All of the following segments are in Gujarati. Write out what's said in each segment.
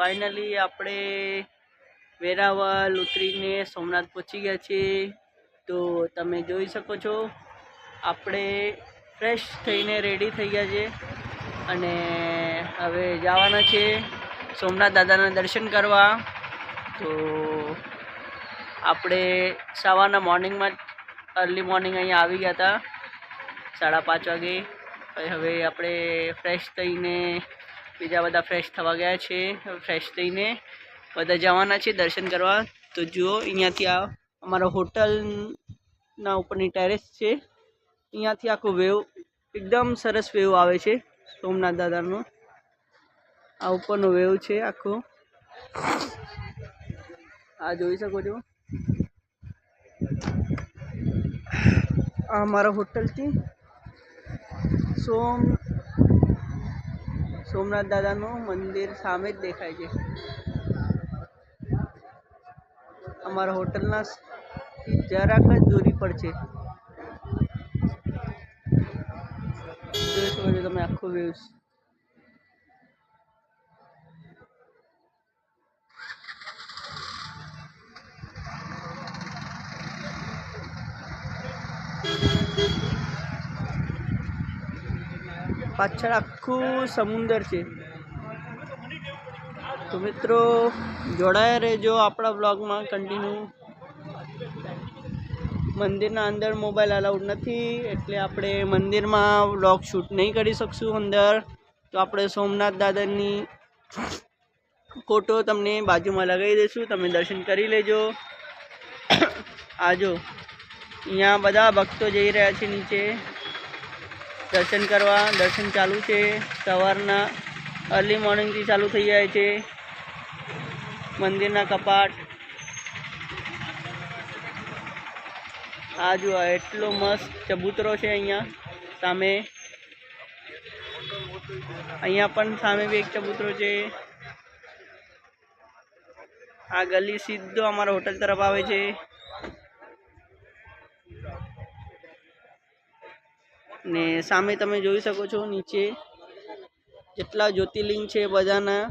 ફાઇનલી આપણે વેરાવળ ઉતરીને સોમનાથ પહોંચી ગયા છીએ। તો તમે જોઈ શકો છો આપણે ફ્રેશ થઈને રેડી થઈ ગયા છે અને હવે જવાના છે સોમનાથ દાદાના દર્શન કરવા। તો આપણે સવારના મોર્નિંગમાં અર્લી મોર્નિંગ અહીંયા આવી ગયા હતા 5:30 વાગે। હવે આપણે ફ્રેશ થઈને બીજા બધા ફ્રેશ થવા ગયા છે। ફ્રેશ થઈને બધા જવાના છે દર્શન કરવા। તો જુઓ અહીંયાથી આ અમારા હોટલના ઉપરની ટેરેસ છે। અહીંયાથી આખો વેવ એકદમ સરસ વેવ આવે છે સોમનાથ દાદાનો। આ ઉપરનો વેવ છે આખો, આ જોઈ શકો છો। આ અમારા હોટલથી સોમનાથ દાદાનું મંદિર સામે જ દેખાય છે। અમારા હોટલના જરાક જ દૂરી પર છે, જોઈ શકો છો તમે આખો વ્યૂ। પાછળ આખું સમુદ્ર છે। તો મિત્રો જોડાયા રહેજો આપણા બ્લોગમાં કન્ટિન્યુ। મંદિરના અંદર મોબાઈલ અલાઉડ નથી એટલે આપણે મંદિરમાં બ્લોગ શૂટ નહીં કરી શકશું અંદર। તો આપણે સોમનાથ દાદાની ફોટો તમને બાજુમાં લગાવી દઈશું, તમે દર્શન કરી લેજો। આજો અહીંયા બધા ભક્તો જઈ રહ્યા છે નીચે દર્શન કરવા। દર્શન ચાલુ છે, સવારના અર્લી મોર્નિંગથી ચાલુ થઈ જાય છે મંદિરના કપાટ। આ જો એટલો મસ્ત ચબૂતરો છે અહીંયા સામે, અહીંયા પણ સામે બી એક ચબૂતરો છે। આ ગલી સીધો અમારા હોટલ તરફ આવે છે ને સામે તમે જોઈ શકો છો નીચે જેટલા જ્યોતિર્લિંગ છે બધાના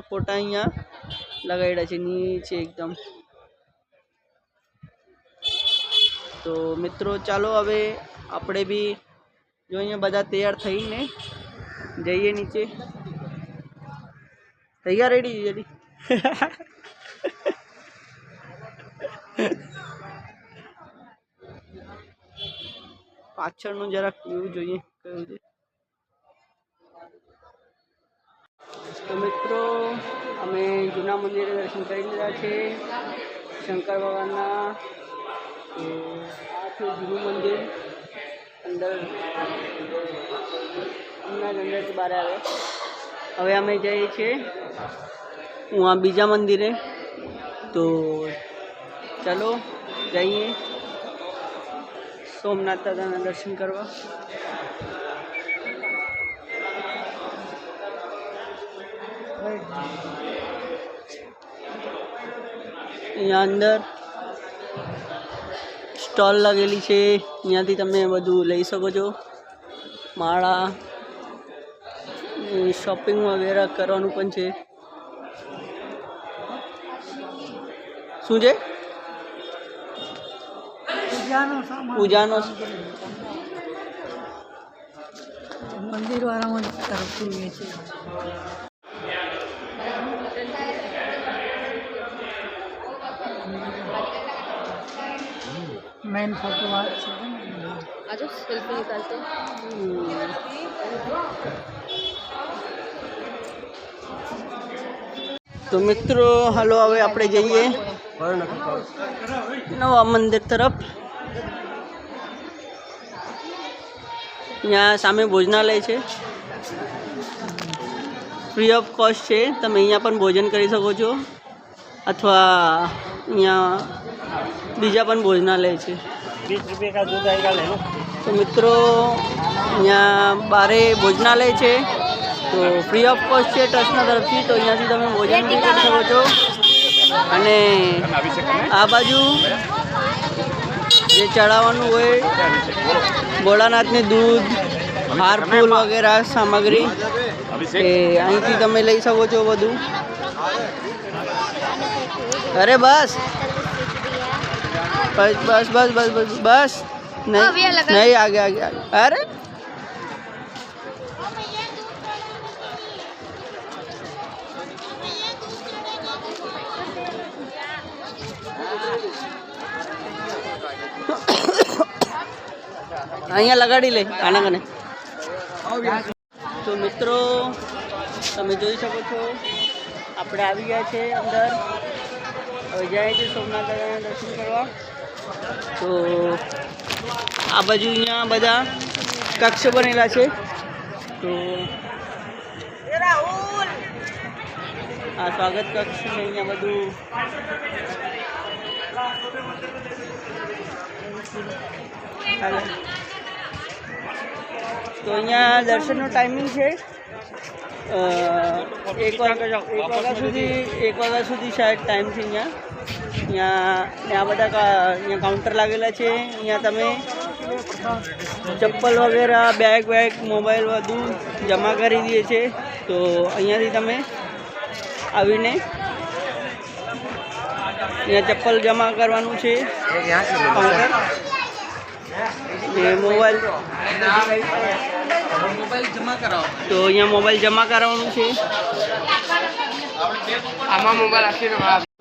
ફોટા અહીંયા લગાડ્યા છે નીચે એકદમ। તો મિત્રો ચાલો હવે આપણે બી જો અહીંયા બધા તૈયાર થઈને જઈએ નીચે। તૈયાર રેડી જલ્દી પાછળનું જરાક વ્યૂ જોઈએ કયું છે। તો મિત્રો અમે જૂના મંદિરે દર્શન કરી લીધા છે શંકર ભગવાનના। તો આ છે જૂનું મંદિર, અંદર હમણાં જ અંદરથી બહાર આવે। હવે અમે જઈએ છીએ હું આ બીજા મંદિરે। તો ચાલો જઈએ સોમનાથ દાદાના દર્શન કરવા। અહીંયા અંદર સ્ટોલ લાગેલી છે, અહીંયાથી તમે બધું લઈ શકો છો, માળા શોપિંગ વગેરે કરવાનું પણ છે। શું છે? પૂજાનો મંદિર વાળામાં તરફથી છે। મેન ફોટો આજો સેલ્ફી નિકાલતે। તો મિત્રો હાલો હવે આપણે જઈએ નવા મંદિર તરફ। यहाँ सामे भोजनालय है, फ्री ऑफ कॉस्ट है, તમે અહીંયા પણ ભોજન કરી શકો છો અથવા અહીંયા બીજા પણ ભોજનાલય છે। 20 रुपये का दूध आएगा ले लो। तो મિત્રો અહીંયા બારે ભોજનાલય છે, તો ફ્રી ઓફ કોસ્ટ છે ટ્રસ્ટના તરફથી। તો અહીંયાથી તમે ભોજન બી કરી શકો છો અને આ બાજુ જે ચડાવવાનું હોય ભોળાનાથને દૂધ हार फूल वगैरह सामग्री અહીંથી તમે લઈ શકો છો બધું। अरे बस बस बस बस बस बस बस नहीं नहीं आगे आगे आगे अरे અહીંયા લગાડી લે આના કને। તો મિત્રો તમે જોઈ શકો છો આપણે આવી ગયા છે અંદર। હવે જાય છે સોમનાથ દાદાના દર્શન કરવા। તો આ બાજુ અહીંયા બધા કક્ષ બનેલા છે। તો આ સ્વાગત કક્ષ છે અહીંયા બધું तो अँ दर्शन टाइमिंग है 1 वाग्या सुधी शायद टाइम है। अँ बधा काउंटर लागेला है। अँ तमे चप्पल वगैरह बैग वैग मोबाइल बधु जमा करी दीए छे। तो अहींयाथी तमे आवीने अँ चप्पल जमा करवानुं छे काउंटर। मोबाइल जमा कराओ तो अँ मोबाइल जमा करावानुं छे।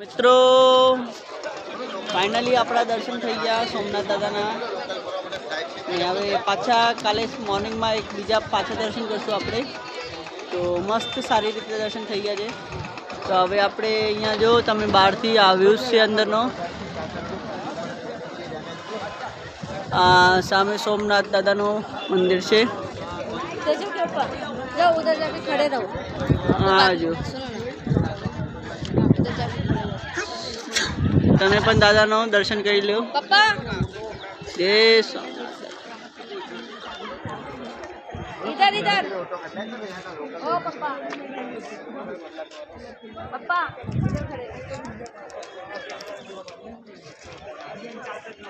मित्रों फाइनली अपना दर्शन थई गया सोमनाथ दादाना। हवे पाछा काले मॉर्निंग में एक बीजा पाछा दर्शन करशुं आपणे। तो मस्त सारी रीते दर्शन थई गया छे। तो हवे आपणे अहींया जो तमे बहारथी आ व्यूज छे अंदरनो। सामे सोमनाथ दादानो मंदिर है। हाँ जो तमे पण दादानो दर्शन करी लो। इधर इधर ओ पापा पापा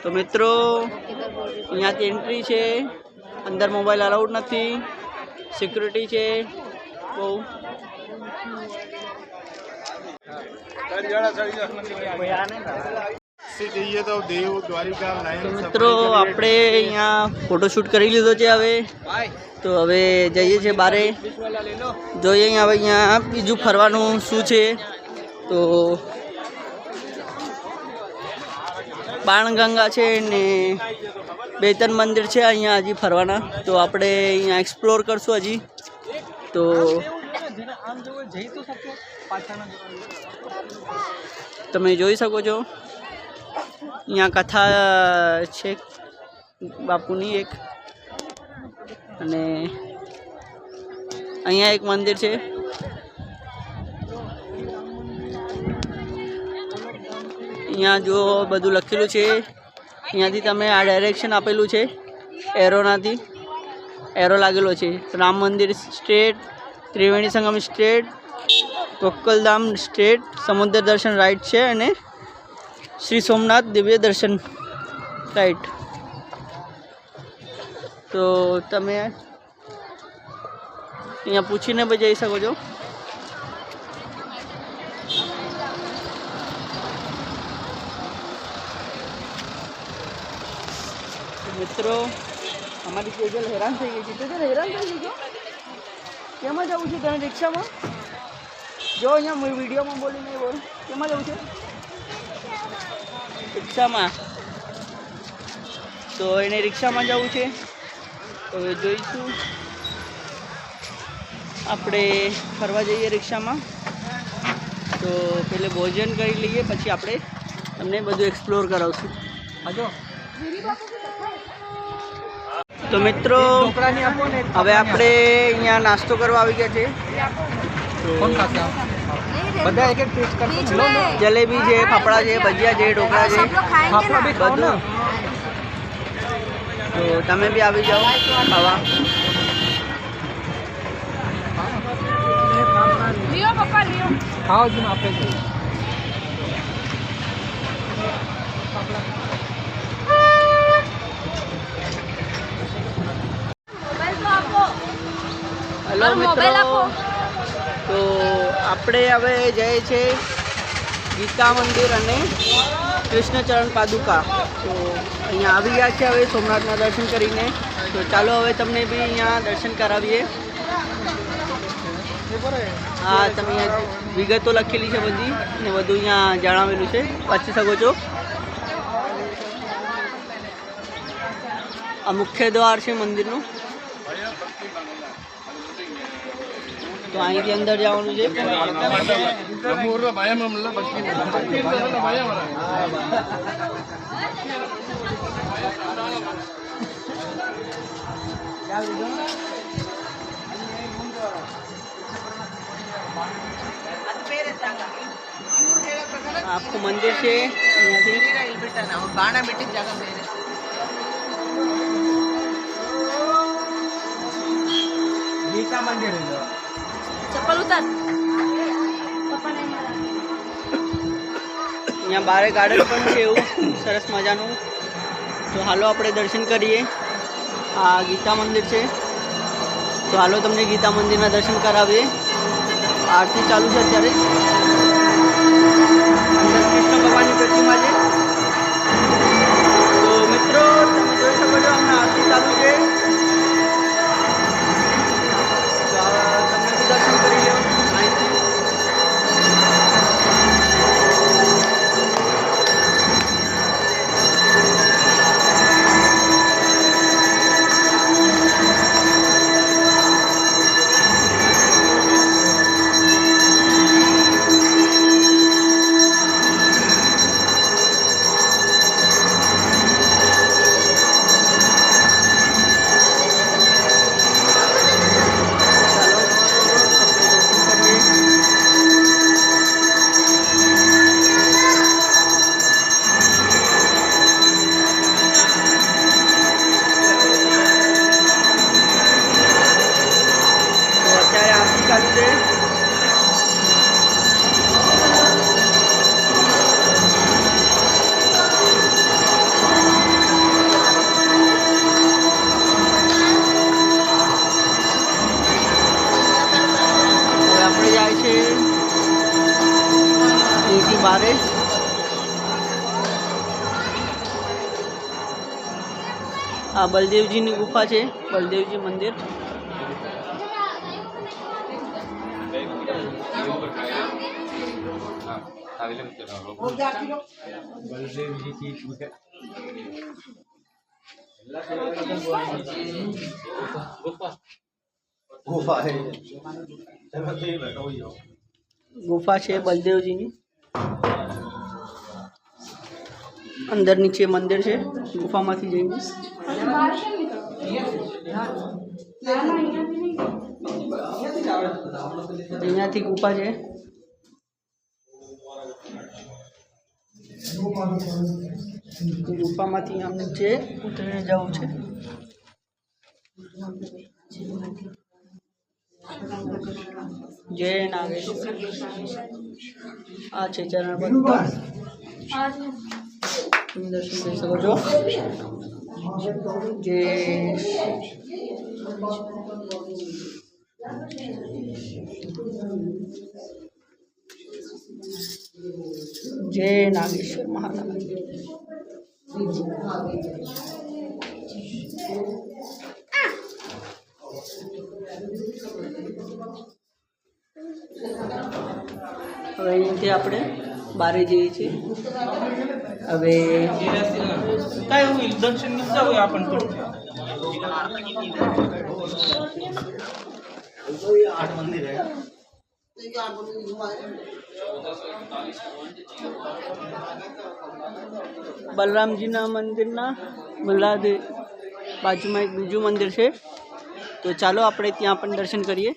तो मित्रों यहाँ एंट्री है। अंदर मोबाइल अलाउड नहीं, सिक्योरिटी है बहु। तो मित्रों आपणे यहाँ फोटोशूट करी लीधो छे। हवे तो हवे जईए छे बारे जोईए अहींया बीजू फरवानुं शुं छे। तो बाणगंगा है ने 2-3 मंदिर है अँ हजी फरवाना। तो आपणे अँ एक्सप्लोर करशुं हजी। तो तमे जोई सको छो अँ कथा है बापूनी एक अने अहींया एक मंदिर है। अँ जो बधु लखेलू है अँ तमे आ डायरेक्शन आपेलू है एरोनाथी एरो लागेलो है। राम मंदिर straight, Triveni Sangam straight, Gokuldham straight, समुद्र दर्शन राइट है अने श्री सोमनाथ दिव्य दर्शन राइट। तो तमे अँ पूछीने भी जई सको छो। मित्रों हमारी तेजल हैरान थी गई। तेजल हैरान थी गई क्या जाऊँ छे तने रिक्शा में जो अँ वीडियो में बोली नहीं बोल क्या जाऊँ छे रिक्शा में। तो एने रिक्शा में जाऊँ छे। तो जोईशुं आपणे फरवा जईए रिक्शा में। तो पहले भोजन करी लीए पछी आपणे तमने बधुं एक्सप्लोर करावशुं। आजो तो मित्रों हवे आपणे अहींया नास्तो करवा आवी गया छे। बधा एक टेस्ट करशुं। जलेबी है, फाफड़ा है, भजिया है, ढोकळा है, बधुं। तो तमे भी आवी जाओ खावा। लियो पप्पा लियो खाओ जी आपे जी। मोबाइल तो आपको હેલો મોબાઈલ મિત્રો, આપો. તો આપણે હવે જઈએ છીએ ગીતા મંદિર અને કૃષ્ણચરણ પાદુકા. તો અહીંયા આવી ગયા છે હવે સોમનાથના દર્શન કરીને. તો ચાલો હવે તમને બી અહીંયા દર્શન કરાવીએ. હા, તમે અહીંયા વિગતો લખેલી છે બધી ને બધું અહીંયા જણાવેલું છે, વાંચી શકો છો. આ મુખ્ય દ્વાર છે મંદિરનું. તો અહીંથી અંદર જવાનું છે. આખું મંદિર છે અહીંયાથી. ગીતા મંદિર ચપ્પલ ઉતાર. અહીંયા બારે ગાર્ડન પણ છે એવું સરસ મજાનું. તો હાલો આપણે દર્શન કરીએ. આ ગીતા મંદિર છે, તો હાલો તમને ગીતા મંદિરના દર્શન કરાવીએ. આરતી ચાલુ છે અત્યારે. અંદર કૃષ્ણ ભગવાનની પ્રતિમા છે. તો મિત્રો તમે જોઈ શકો છો હમણાં આરતી ચાલુ છે. તો તમને બી દર્શન કરી લો અહીંથી. ચાલુ છે. હવે આપણે જાય છે અહીંથી બારે. આ બલદેવજીની ગુફા છે, બલદેવજી મંદિર. ગુફા છે બલદેવજીની. અંદર નીચે મંદિર છે, ગુફામાંથી જઈને અહીંયાથી ગુફા છે. ગુફામાંથી આમ નીચે ઉતરીને જવું છે. જય નાગેશ્વર. આ છે ચરણ પદ્મ. તમે દર્શન કરી શકો છો. જય નાગેશ્વર મહારાજ. હવે અહીંયાથી આપણે બારે જઈએ છીએ. હવે काय होईल दर्शन जाऊया आपण पण બલરામજીના મંદિરના બાજુમાં એક બીજું મંદિર છે. તો ચાલો આપણે ત્યાં પણ દર્શન કરીએ.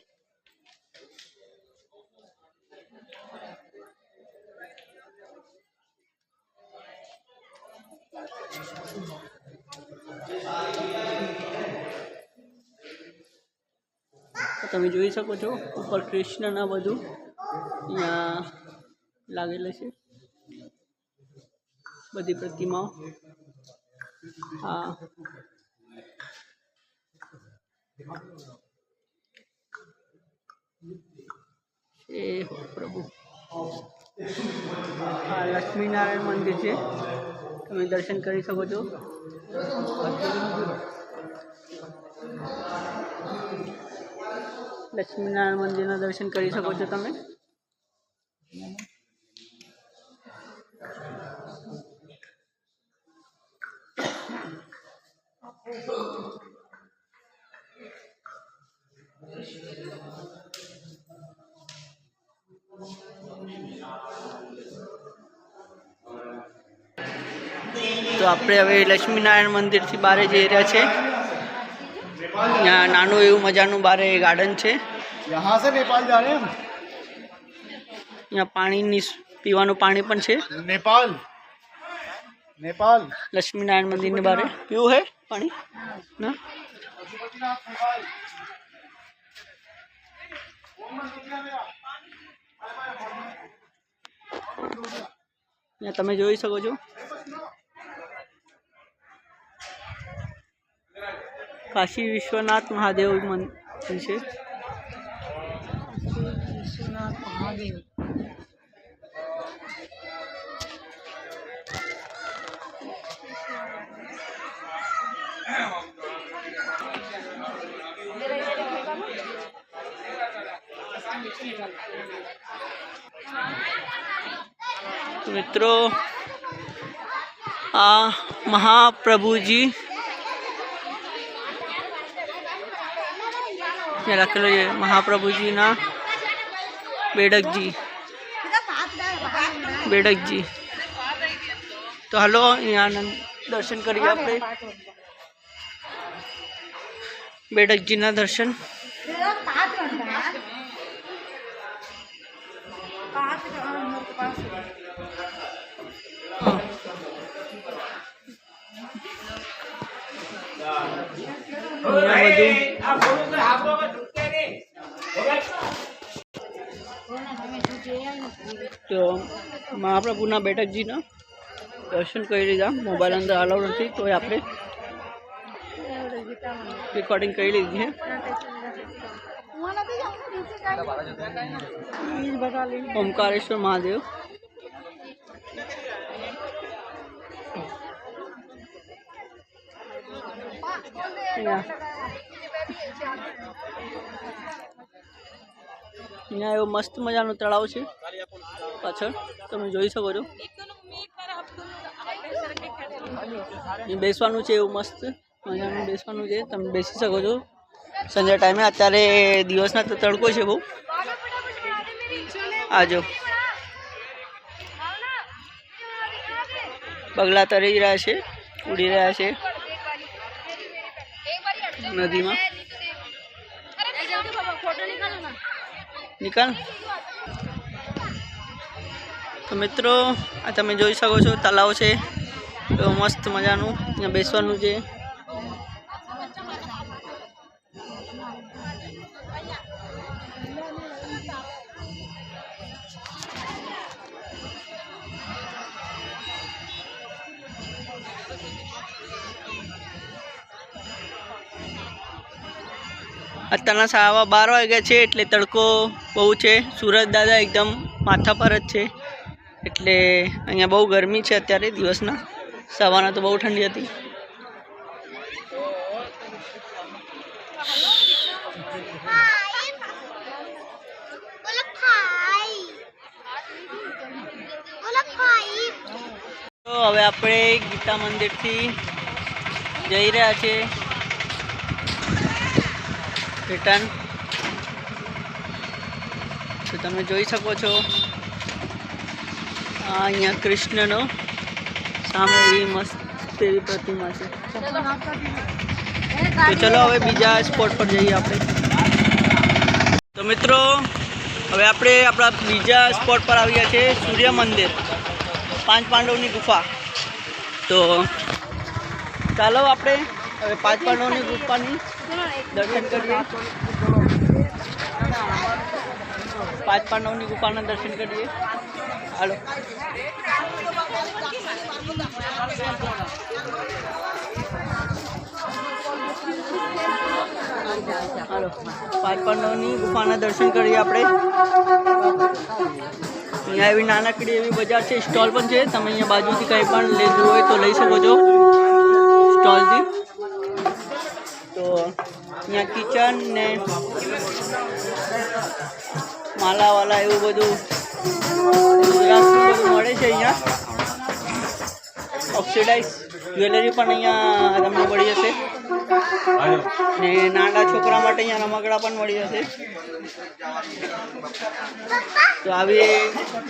તમે જોઈ શકો છો ઉપર કૃષ્ણના બધું અહીંયા લાગેલા છે, બધી પ્રતિમાઓ. હા, એ હો પ્રભુ, આ લક્ષ્મીનારાયણ મંદિર છે, તમે દર્શન કરી શકો છો. લક્ષ્મીનારાયણ મંદિરના દર્શન કરી શકો છો તમે. તો આપણે હવે લક્ષ્મીનારાયણ મંદિરથી બહાર જઈ રહ્યા છે. ત્યાં નાનું એવું મજાનું બહાર ગાર્ડન છે. यहाँ से नेपाल जा रहे हैं हम. यहाँ પાણીની પીવાનું પાણી પણ છે. नेपाल नेपाल લક્ષ્મીનારાયણ મંદિરની બહાર પીવું હે પાણી ના. ત્યાં તમે જોઈ શકો છો કાશી વિશ્વનાથ મહાદેવ મંદિર છે. વિશ્વનાથ મહાદેવ. तो मित्रों आ महाप्रभु जी लखेलो है महाप्रभु जी ना बेडक जी. तो हलो यहाँ दर्शन करिए आप बेडक जी ना दर्शन. तो महाप्रभुना बेटकजी ना दर्शन कर लीधा. मोबाइल अंदर अलाउ नहीं तो आप रिकॉर्डिंग कर लीधी है. ओमकारेश्वर महादेव અહીંયા એવું મસ્ત મજાનું તળાવ છે પાછળ તમે જોઈ શકો છો. બેસવાનું છે એવું મસ્ત મજાનું બેસવાનું છે, તમે બેસી શકો છો સંજય ટાઈમે. અત્યારે દિવસના તો તડકો છે બહુ. આજો બગલા તરી રહ્યા છે, ઉડી રહ્યા છે નદીમાં. निकाल. तो मित्रों आ तमे जोई सको छो तलाव है तो मस्त मजानु अहींया बेसवानुं छे. અત્યારના 12:30 વાગ્યા છે એટલે તડકો બહુ છે. सूरज दादा एकदम माथा पर ज છે એટલે અહીંયા બહુ ગરમી છે અત્યારે દિવસના. સવારના તો બહુ ઠંડી હતી. તો હવે આપણે ગીતા મંદિરથી જઈ રહ્યા છે रिटर्न. तो તમે જોઈ શકો છો અહીંયા કૃષ્ણનો સામે એ મસ્ત એવી પ્રતિમા છે. તો ચલો હવે બીજા સ્પોટ પર જઈએ આપણે. તો મિત્રો હવે આપણે આપણા બીજા સ્પોટ પર આવ્યા છે સૂર્ય મંદિર, 5 પાંડવોની ગુફા. તો ચાલો આપણે હવે 5 પાંડવોની ગુફાની दर्शन करिए. 5 પાંડવોની ગુફાના દર્શન કરીએ. હાલો. હાલો પાંચ પાંડવની ગુફાના દર્શન કરીએ આપણે. અહીંયા એવી નાનકડી એવી બજાર છે, સ્ટોલ પણ છે. તમે અહીંયા બાજુથી કંઈ પણ લેવું હોય તો લઈ શકો છો સ્ટોલથી. તો અહીંયા કિચન ને માલાવાલા એવું બધું ગુજરાતનું બધું મળે છે. અહીંયા ઓક્સિડાઇઝ જ્વેલરી પણ અહીંયા તમને મળી જશે ને નાના છોકરા માટે અહીંયા રમકડા પણ મળી જશે. તો આવી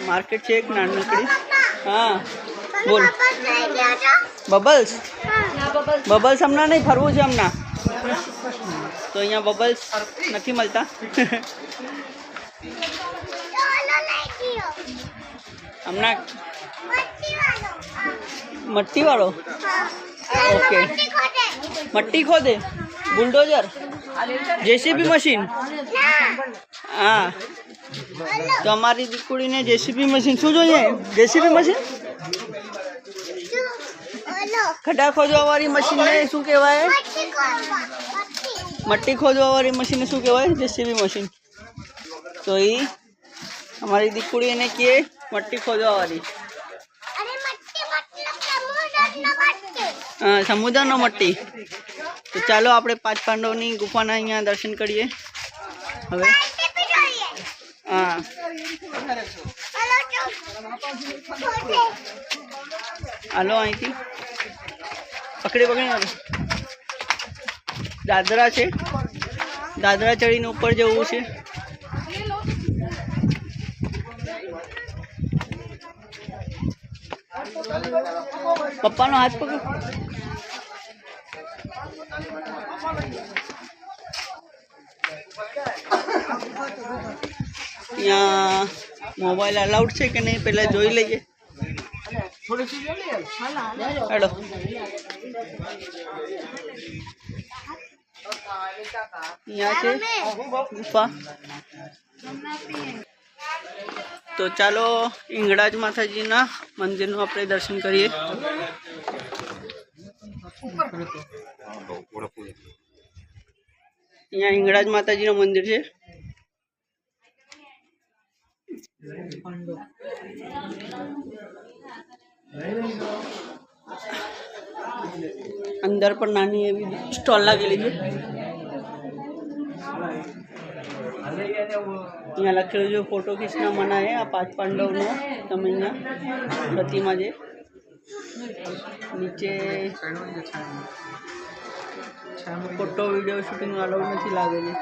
માર્કેટ છે એક નાનકડી. હા બોલ. બબલ્સ બબલ્સ હમણાં નહીં, ફરવું છે હમણાં. તો અહીંયા બબલ્સ નથી મળતા. હમણાં મટ્ટી વાળો. ઓકે મટ્ટી ખોદે, બુલડોઝર, જેસીબી મશીન. હા તો અમારી દીકરીને જેસીબી મશીન શું જોઈએ? જેસીબી મશીન, ખડા ખોદવાવાળી મશીનને શું કહેવાય? મટ્ટી ખોદવાવાળી મશીનને શું કહેવાય? JCB machine. તો એ અમારી દીકરી એને કહે મટ્ટી ખોદવાવાળી. હા સમુદ્રનો મટ્ટી. તો ચાલો આપણે પાંચ પાંડવની ગુફાના અહીંયા દર્શન કરીએ હવે. હા હાલો અહીંથી પકડી પકડી. દાદરા છે, દાદરા ચડીને ઉપર જવું છે. પપ્પાનો હાથ પકડ. અહીંયા મોબાઈલ અલાઉડ છે કે નહીં પહેલાં જોઈ લઈએ. હેલો અહીંયા છે ગુફા. તો ચાલો હિંગળાજ માતાજીના મંદિરનું આપણે દર્શન કરીએ. અહીંયા હિંગળાજ માતાજીનું મંદિર છે. અંદર પણ નાની એવી સ્ટોલ લાગેલી છે. અહીંયા લખેલું છે ફોટો ખીંચના મના હે. આ પાંચ પાંડવનો તમે અહીંયા પ્રતિમા છે. નીચે ફોટો વિડીયો શૂટિંગ અલાઉડ નથી લાગેલી.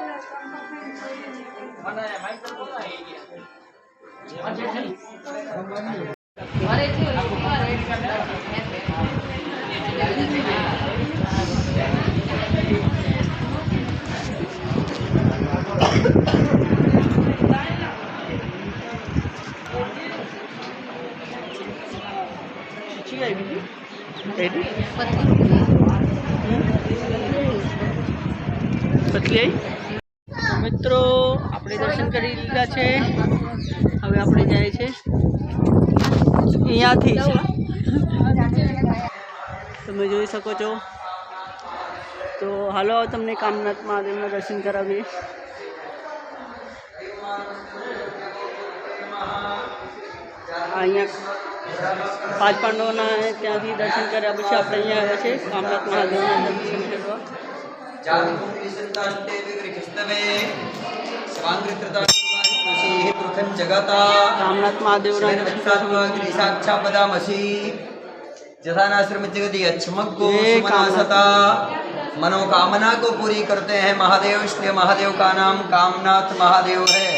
મિત્રો આપણે દર્શન કરી લીધા છે. હવે આપણે જાય છે અહીંયાથી. તમે જોઈ શકો છો. તો હાલો તમને કામનાથ મહાદેવના દર્શન કરાવીએ. અહીંયા પાંચ પાંડવોના ત્યાંથી દર્શન કર્યા પછી આપણે અહીંયા આવ્યા છે કામનાથ મહાદેવના દર્શન કરવા. कामनाथ महादेव मनोकामना को पूरी करते हैं महादेव, इसलिए महादेव का नाम कामनाथ महादेव है.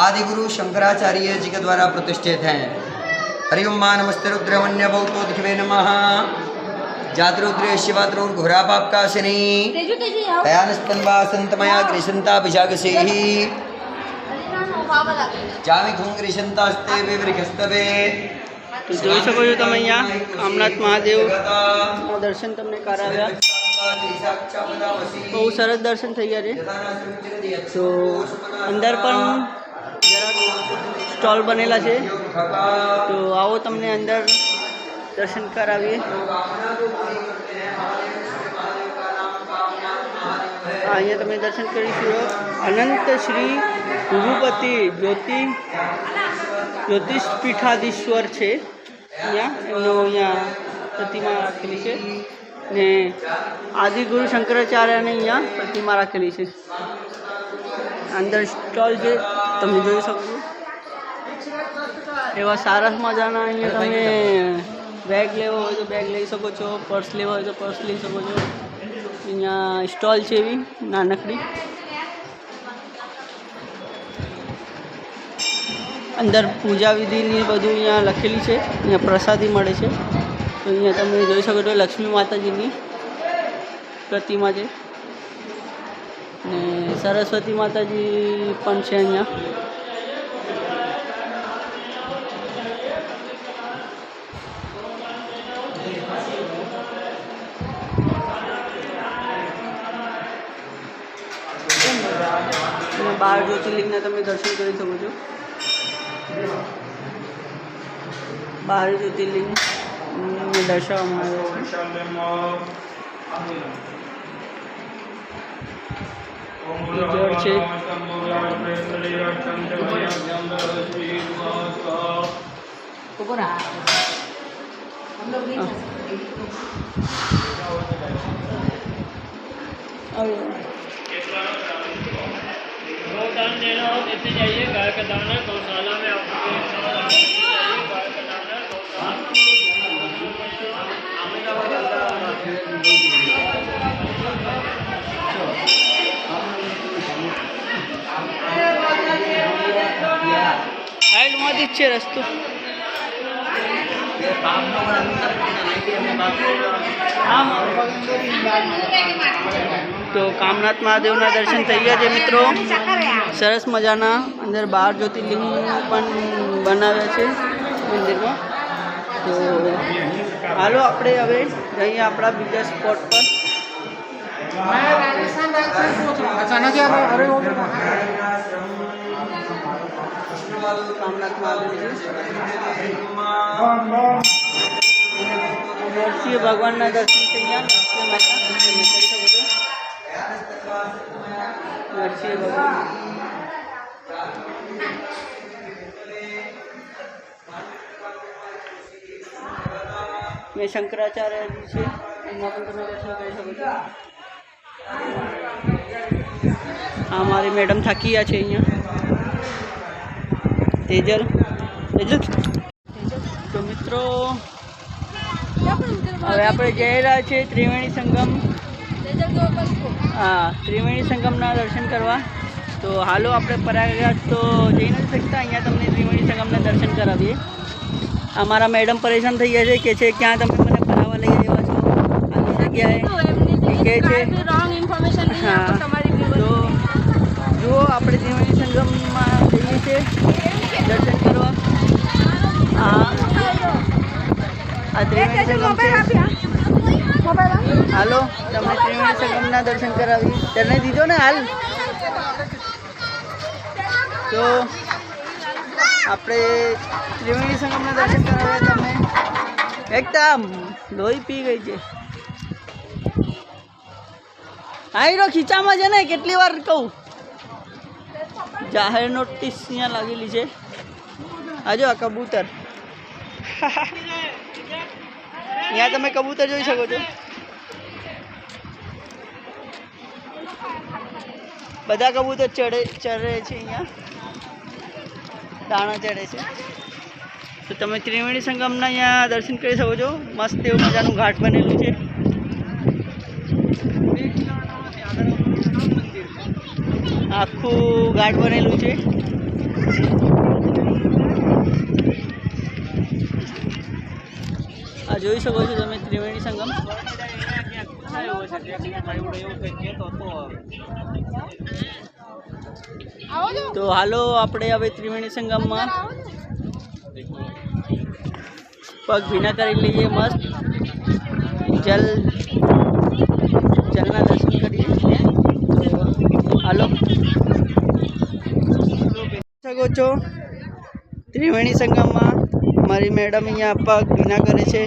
आदि गुरु शंकराचार्य जी के द्वारा प्रतिष्ठित हैं. हरिओम मा नमस्ते रुद्रवन्य भौतोदिखे नमः. जातरुद्रे शिवात्रो घोरा पाप का शनि दयानस्तन्वा संतमया ग्रीसंता विशाखसेहि जामी खूं ग्रीसंतास्ते विवृखस्तवे. तो જોઈ શકો છો તમે અહીંયા કામનાથ મહાદેવ દર્શન તમને કરાવ્યા. બહુ સરસ દર્શન થઈ ગયા છે. તો અંદર પણ જરાક સ્ટોલ બનેલા છે. તો આવો તમને અંદર દર્શન કરાવીએ. અહીંયા તમે દર્શન કરીશું અનંત શ્રી વિભૂપતિ જ્યોતિષપીઠાધીશ્વર છે અહીંયા એમનો અહીંયા પ્રતિમા રાખેલી છે ને આદિગુરુ શંકરાચાર્યની અહીંયા પ્રતિમા રાખેલી છે. અંદર સ્ટોલ છે તમે જોઈ શકો છો. એવા સરસ મજાના અહીંયા તમે બેગ લેવો હોય તો બેગ લઈ શકો છો, પર્સ લેવો હોય તો પર્સ લઈ શકો છો. અહીંયા સ્ટોલ છે એવી નાનકડી. અંદર પૂજા વિધિની બધું અહીંયા લખેલી છે. અહીંયા પ્રસાદી મળે છે. તો અહીંયા તમે જોઈ શકો છો લક્ષ્મી માતાજીની પ્રતિમા છે ને સરસ્વતી માતાજી પણ છે અહીંયા. અને 12 જ્યોતિર્લિંગના તમે દર્શન કરી શકો છો. 12 જ્યોતિર્લિંગ દર્શાવવામાં આવે છે. दान देना हो देते जाइए. गाय का दाना गौशाला में आपको गाय का दाना સાઈડમાંથી જ છે રસ્તો. તો કામનાથ મહાદેવના દર્શન થઈ ગયા છે મિત્રો. સરસ મજાના અંદર 12 જ્યોતિર્લિંગ પણ બનાવ્યા છે મંદિરમાં. તો હાલો આપણે હવે જઈએ આપણા બીજા સ્પોટ પર. કામનાથ મહાદેવ નરસિંહ ભગવાનના દર્શન થઈ ગયા. નરસિંહ ભગવાન મેં શંકરાચાર્યજી છે એમના પણ તમે દર્શન કરી શકો છો. આ મારી મેડમ થાકી ગયા છે અહીંયા. તેજલ તો મિત્રો હવે આપણે જઈ રહ્યા છીએ ત્રિવેણી સંગમ. હા, ત્રિવેણી સંગમના દર્શન કરવા. તો હાલો આપણે પ્રયાગરાજ તો જઈ નથી શકતા, અહીંયા તમને ત્રિવેણી સંગમના દર્શન કરાવીએ. અમારા મેડમ પરેશાન થઈ ગયા છે કે છે ક્યાં તમે મને ફરાવવા લઈ આવ્યા છો આવી જગ્યાએ કહે છે. હા, તો જુઓ આપણે ત્રિવેણી સંગમમાં જઈએ છીએ દર્શન કરવા. આ ત્રિવેણી સંગમ છે. હાલો તમને ત્રિવેણી સંગમના દર્શન કરાવી. તને દીધો ને હાલ. તો આપણે ત્રિવેણી સંગમના દર્શન કરાવ્યા. તમે એકદમ લોહી પી ગઈ છે. આયરો ખીચામાં છે ને, કેટલી વાર કહું. જાહેર નોટિસ અહીંયા લાગેલી છે. આજો આ કબૂતર. અહીંયા તમે કબૂતર જોઈ શકો છો. બધા કબૂતર ચરે છે અહીંયા, દાણા ચડે છે. તો તમે ત્રિવેણી સંગમના અહીંયા દર્શન કરી શકો છો. મસ્ત એવું મજાનું ઘાટ બનેલું છે. આખું ઘાટ બનેલું છે. આ જોઈ શકો છો તમે ત્રિવેણી સંગમ. તો હાલો આપણે હવે ત્રિવેણી સંગમમાં પગ ભીના કરી લઈએ. મસ્ત જલના દર્શન કરીએ. હાલો શકો છો ત્રિવેણી સંગમમાં મારી મેડમ અહીંયા પગ ભીના કરે છે.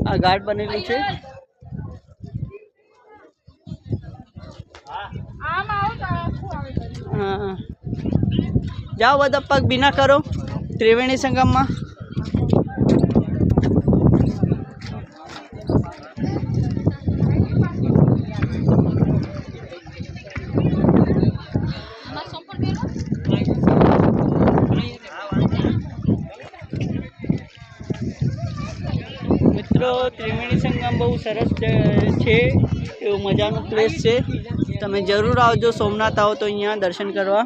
આ ઘાટ બનેલું છે. હા, જાઓ બધા પગ ભીના કરો ત્રિવેણી સંગમમાં. મિત્રો ત્રિવેણી સંગમ બહુ સરસ છે, એવું મજાનું પ્લેસ છે. તમે જરૂર આવજો સોમનાથ આવો તો અહીંયા દર્શન કરવા,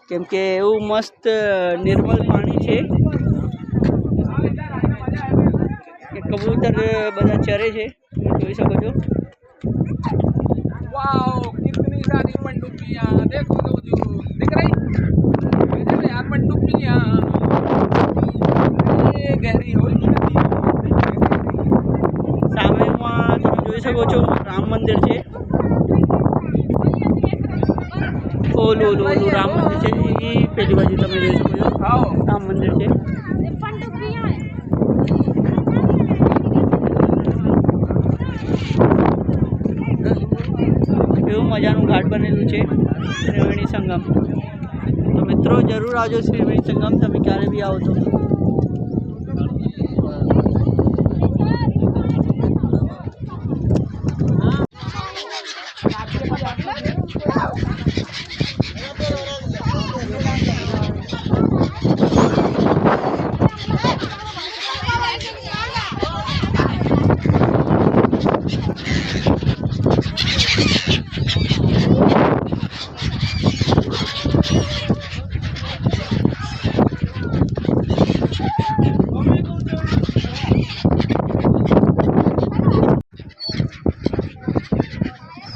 કેમ કે એવું મસ્ત નિર્મળ પાણી છે. કબૂતર બધા ચરે છે, તમે જોઈ શકો છો. वाओ कितनी सारी पनडुब्बियां देखो तो जो दिख रही गजब यार पनडुब्बियां ये गहरी हो સામેમાં તમે જોઈ શકો છો રામ મંદિર છે. ઓલું રામ મંદિર છે એ પેલી બાજુ તમે જોઈ શકો છો રામ મંદિર છે. એવું મજાનું ઘાટ બનેલું છે ત્રિવેણી સંગમ. તો મિત્રો જરૂર આવજો ત્રિવેણી સંગમ, તમે ક્યારે બી આવો તો.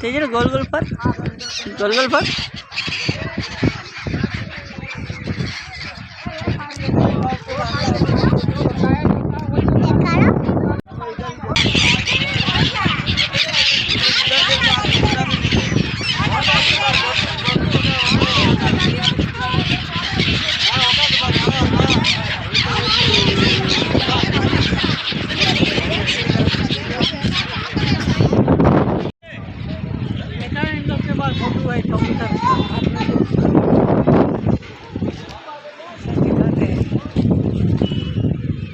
तेजल गोल गोल पर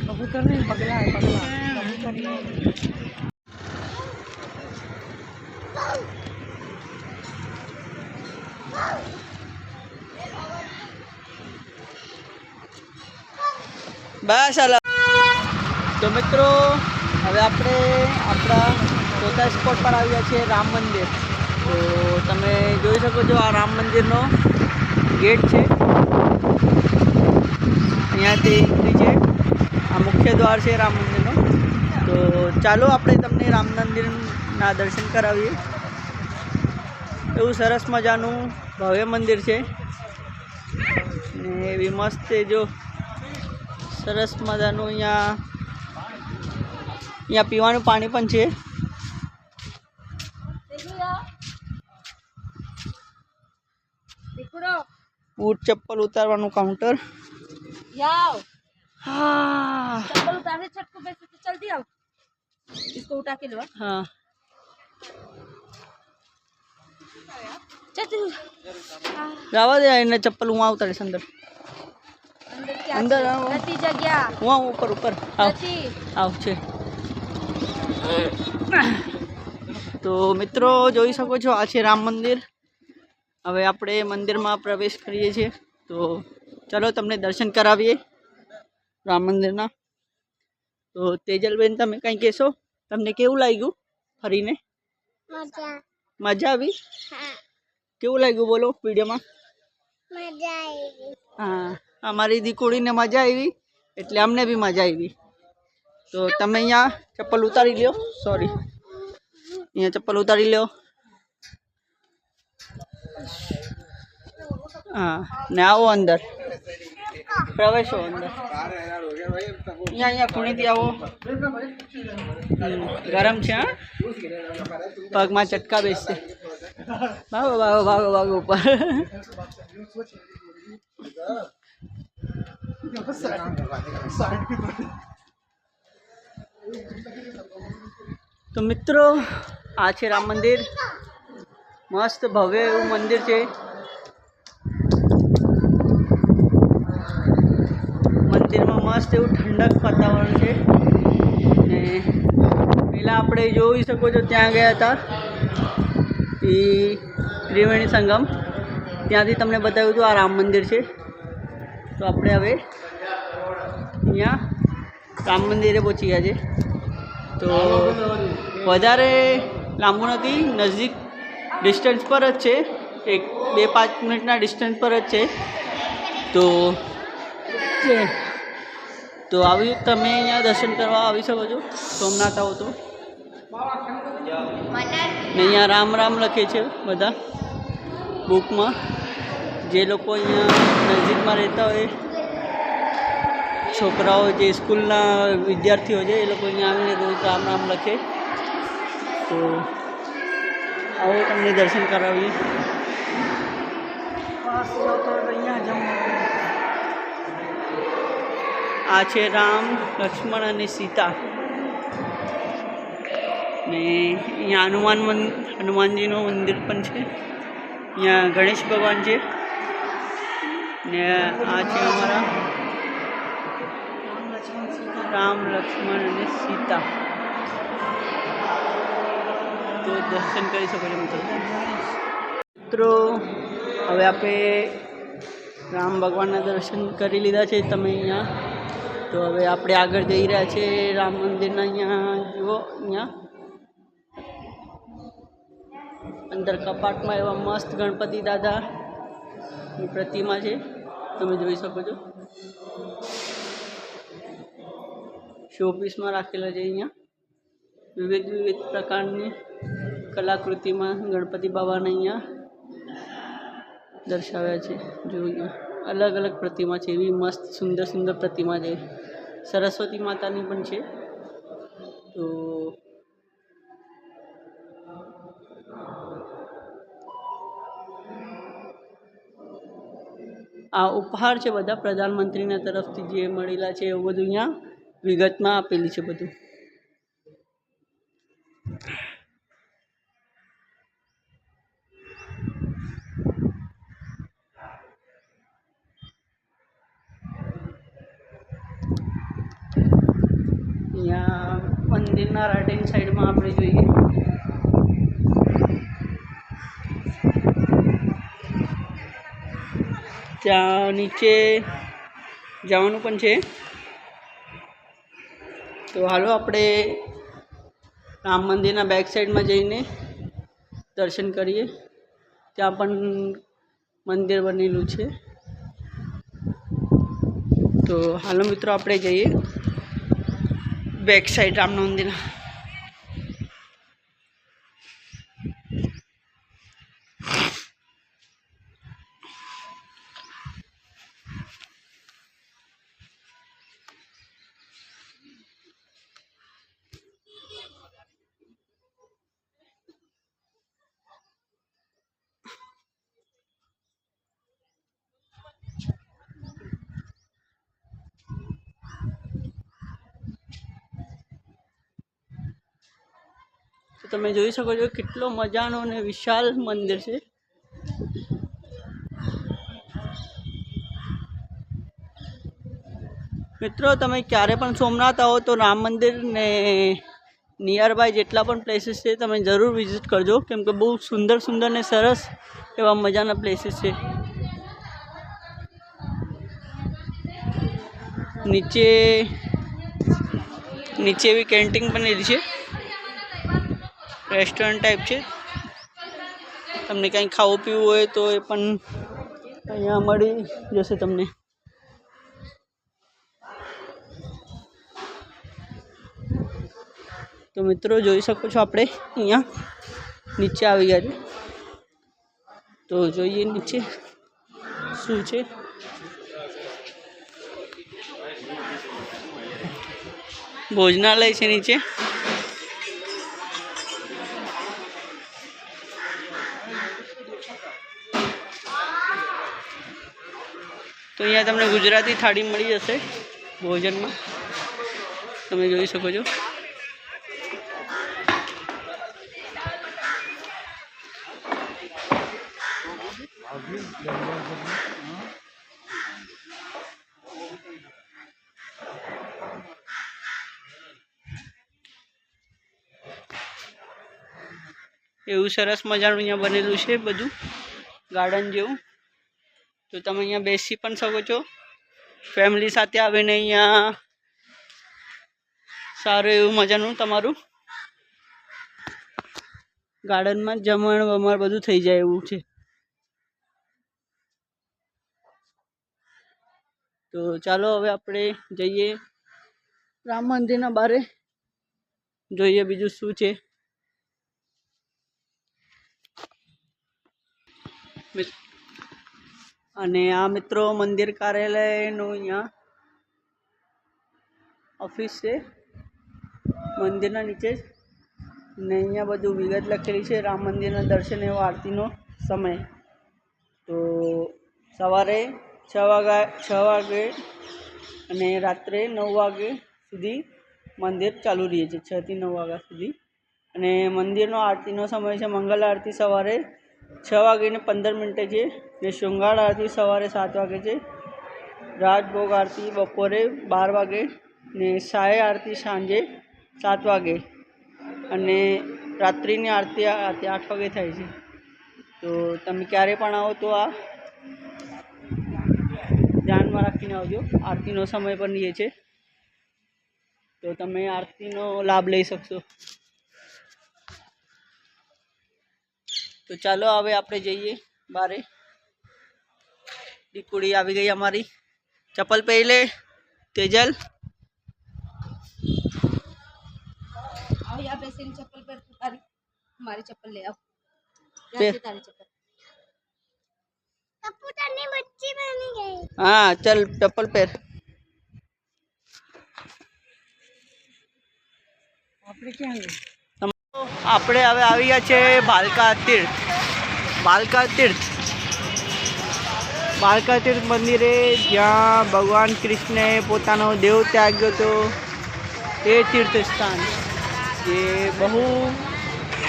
कबूतर नहीं, बगला है, बगला कबूतर नहीं। બસ તો મિત્રો હવે આપણે આપણા ચોથા સ્પોટ પર આવ્યા છીએ, રામ મંદિર. તો તમે જોઈ શકો છો આ રામ મંદિરનો ગેટ છે, અહીંયાથી એન્ટ્રી છે. આ મુખ્ય દ્વાર છે રામ મંદિરનો. તો ચાલો આપણે તમને રામ મંદિરના દર્શન કરાવીએ. એવું સરસ મજાનું ભવ્ય મંદિર છે ને એવી મસ્ત જો સરસ મજાનું અહીંયા પીવાનું પાણી પણ છે. बूट चप्पल उतारवानु काउंटर. हाँ चप्पल उतारने छत को वैसे तो चल दिया, इसको उठा के लो. हाँ चल जावा दे इन्हें चप्पल वहाँ उतारे अंदर अंदर क्या अंदर आओ. नती जगह वहाँ ऊपर ऊपर आओ नती आओ છે. તો મિત્રો જોઈ શકો છો આ છે રામ મંદિર. હવે આપણે મંદિરમાં પ્રવેશ કરીએ છીએ. તો ચાલો તમને દર્શન કરાવીએ રામ મંદિરના. તો તેજલબેન તમે કંઈ કહેશો? તમને કેવું લાગ્યું ફરીને? મજા આવી? કેવું લાગ્યું બોલો વિડીયોમાં? હા, અમારી દીકરીને મજા આવી એટલે અમને બી મજા આવી. તો તમે અહીંયા ચપ્પલ ઉતારી લ્યો. સોરી, અહીંયા ચપ્પલ ઉતારી લ્યો. हाँ ने आओ अंदर प्रवेश हो अंदर. यहाँ खूणी थी आओ. गरम है. हाँ पग में चटका बेचते. भागो भागो भागो भागो ऊपर. તો મિત્રો આ છે રામ મંદિર, મસ્ત ભવ્ય એવું મંદિર છે. મંદિરમાં મસ્ત એવું ઠંડક વાતાવરણ છે. ને પહેલાં આપણે જોઈ શકો છો ત્યાં ગયા હતા એ ત્રિવેણી સંગમ, ત્યાંથી તમને બતાવ્યું હતું આ રામ મંદિર છે. તો આપણે હવે અહીંયા રામ મંદિરે પહોંચી ગયા છે. તો વધારે લાંબુ નથી, નજીક ડિસ્ટન્સ પર જ છે, 2-5 મિનિટના ડિસ્ટન્સ પર જ છે. તો આવી તમે અહીંયા દર્શન કરવા આવી શકો છો સોમનાથ આવો તો. ને અહીંયા રામ રામ લખે છે બધા બુકમાં. જે લોકો અહીંયા નજીકમાં રહેતા હોય, છોકરાઓ જે સ્કૂલના વિદ્યાર્થીઓ છે એ લોકો અહીંયા આવીને રોજ રામ રામ લખે. તો આવો તમને દર્શન કરાવીએ. આ છે રામ, લક્ષ્મણ અને સીતા. ને અહીંયા હનુમાનજીનું મંદિર પણ છે. અહીંયા ગણેશ ભગવાન છે. ને આ છે અમારા રામ, લક્ષ્મણ અને સીતા. તો દર્શન કરી શકો છો મિત્રો. હવે આપણે રામ ભગવાનના દર્શન કરી લીધા છે તમે અહીંયા. તો હવે આપણે આગળ જઈ રહ્યા છીએ રામ મંદિરના. અહીંયા જુઓ, અહીંયા અંદર કપાટમાં એવા મસ્ત ગણપતિ દાદાની પ્રતિમા છે, તમે જોઈ શકો છો. શોપીસમાં રાખેલા છે. અહીંયા વિવિધ પ્રકારની કલાકૃતિમાં ગણપતિ બાબાને અહીંયા દર્શાવ્યા છે. જો અહીંયા અલગ અલગ પ્રતિમા છે, એવી મસ્ત સુંદર સુંદર પ્રતિમા છે. સરસ્વતી માતાની પણ છે. તો આ ઉપહાર છે બધા પ્રધાનમંત્રીના તરફથી જે મળેલા છે એવું બધું અહીંયા વિગતમાં આપેલી છે બધું. અહીંયા મંદિરના રાઇટ હેન્ડ સાઈડમાં આપણે જોઈએ ત્યાં નીચે જવાનું પણ છે. તો હાલો આપણે રામ મંદિરના બેક સાઈડમાં જઈને દર્શન કરીએ. ત્યાં પણ મંદિર બનેલું છે. તો હાલો મિત્રો આપણે જઈએ બેક સાઈડ રામના મંદિરના. તમે જોઈ શકો છો કેટલો મજાનો અને વિશાળ મંદિર છે. મિત્રો તમે ક્યારે પણ સોમનાથ આવો તો રામ મંદિર ને નિયર બાય જેટલા પણ પ્લેસીસ છે તમે જરૂર વિઝિટ કરજો, કેમ કે બહુ સુંદર સુંદર ને સરસ એવા મજાના પ્લેસીસ છે. નીચે એવી કેન્ટીન બનેલી છે, રેસ્ટોરન્ટ ટાઈપ છે. તમને કંઈ ખાવું પીવું હોય તો એ પણ અહીંયા મળી જશે તમને. તો મિત્રો જોઈ શકો છો આપણે અહીંયા નીચે આવી ગયા છે. તો જોઈએ નીચે શું છે. ભોજનાલય છે નીચે. તો અહીંયા તમને ગુજરાતી થાળી મળી જશે ભોજનમાં, તમે જોઈ શકો છો. એવું સરસ મજાનું અહીંયા બનેલું છે બધું ગાર્ડન જેવું, તો તમે અહીંયા બેસી પણ શકો છો ફેમિલી સાથે આવીને. અહીંયા સારું એવું મજાનું તમારું ગાર્ડનમાં જમણ વમણ બધું થઈ જાય એવું છે. તો ચાલો હવે આપણે જઈએ રામ મંદિરના બારે, જોઈએ બીજું શું છે. અને આ મિત્રો મંદિર કાર્યાલયનું અહીંયા ઓફિસ છે મંદિરના નીચે જ, ને અહીંયા બધું વિગત લખેલી છે રામ મંદિરના દર્શન એવો આરતીનો સમય. તો સવારે 6 વાગે અને રાત્રે 9 વાગે સુધી મંદિર ચાલુ રહે છે, 6 થી 9 વાગ્યા સુધી. અને મંદિરનો આરતીનો સમય છે મંગલ આરતી સવારે 6:15 છે, ને શૃંગાર આરતી સવારે 7 વાગે છે, રાજભોગ આરતી બપોરે 12 વાગે, ને સાય આરતી સાંજે 7 વાગે, અને રાત્રિની આરતી 8 વાગે થાય છે. તો તમે ક્યારે પણ આવો તો આ ધ્યાનમાં રાખીને આવજો. આરતીનો સમય પણ રહે છે, તો તમે આરતીનો લાભ લઈ શકશો. તો ચાલો હવે આપણે જઈએ બારે. દીકુડી આવી ગઈ અમારી, ચપ્પલ પહેરી લે તેજલ. आओ यहाँ पे से चप्पल पर तारी हमारी चप्पल ले आओ, पे- यहाँ से तारी चप्पल कपूतरनी बच्ची बनी गई। હા ચલ ચપ્પલ પહેર. આપણે ક્યાં ગયું? આપણે હવે આવી ગયા છે ભાલકા તીર્થ. ભાલકા તીર્થ મંદિરે, જ્યાં ભગવાન કૃષ્ણએ પોતાનો દેહ ત્યાગ્યો હતો એ તીર્થ સ્થાન જે બહુ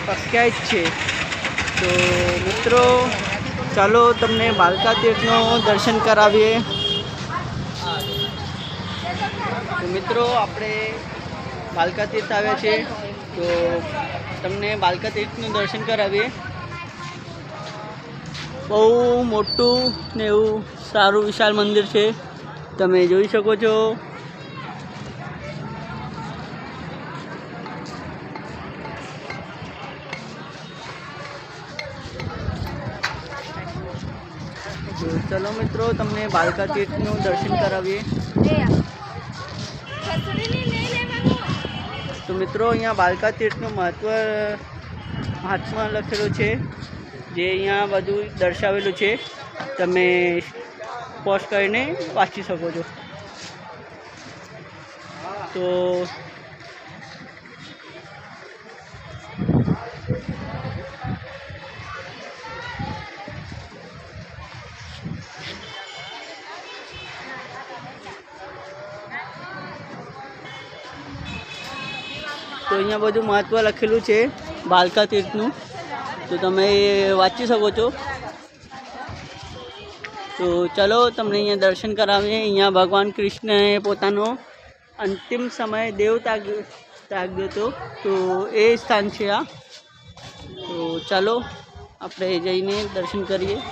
પ્રખ્યાત છે. તો મિત્રો ચાલો તમને ભાલકા તીર્થનો દર્શન કરાવીએ. તો મિત્રો આપણે ભાલકા તીર્થ આવ્યા છે, તો તમને ભાલકા તીર્થનું દર્શન કરાવીએ. બહુ મોટું ને એવું સારું વિશાળ મંદિર છે, તમે જોઈ શકો છો. તો ચલો મિત્રો તમને ભાલકા તીર્થનું દર્શન કરાવીએ. તો મિત્રો અહીંયા ભાલકા તીર્થનું મહાત્મા લખેલું છે, જે અહીંયા બધું દર્શાવેલું છે, તમે પોઝ કરીને વાંચી શકો છો. તો અહીંયા બધું મહત્ત્વ લખેલું છે ભાલકા તીર્થનું, તો તમે વાંચી શકો છો. તો ચલો તમને અહીંયા દર્શન કરાવીએ. અહીંયા ભગવાન કૃષ્ણએ પોતાનો અંતિમ સમય દેવ ત્યાગ્યો હતો, તો એ સ્થાન છે આ. તો ચાલો આપણે જઈને દર્શન કરીએ.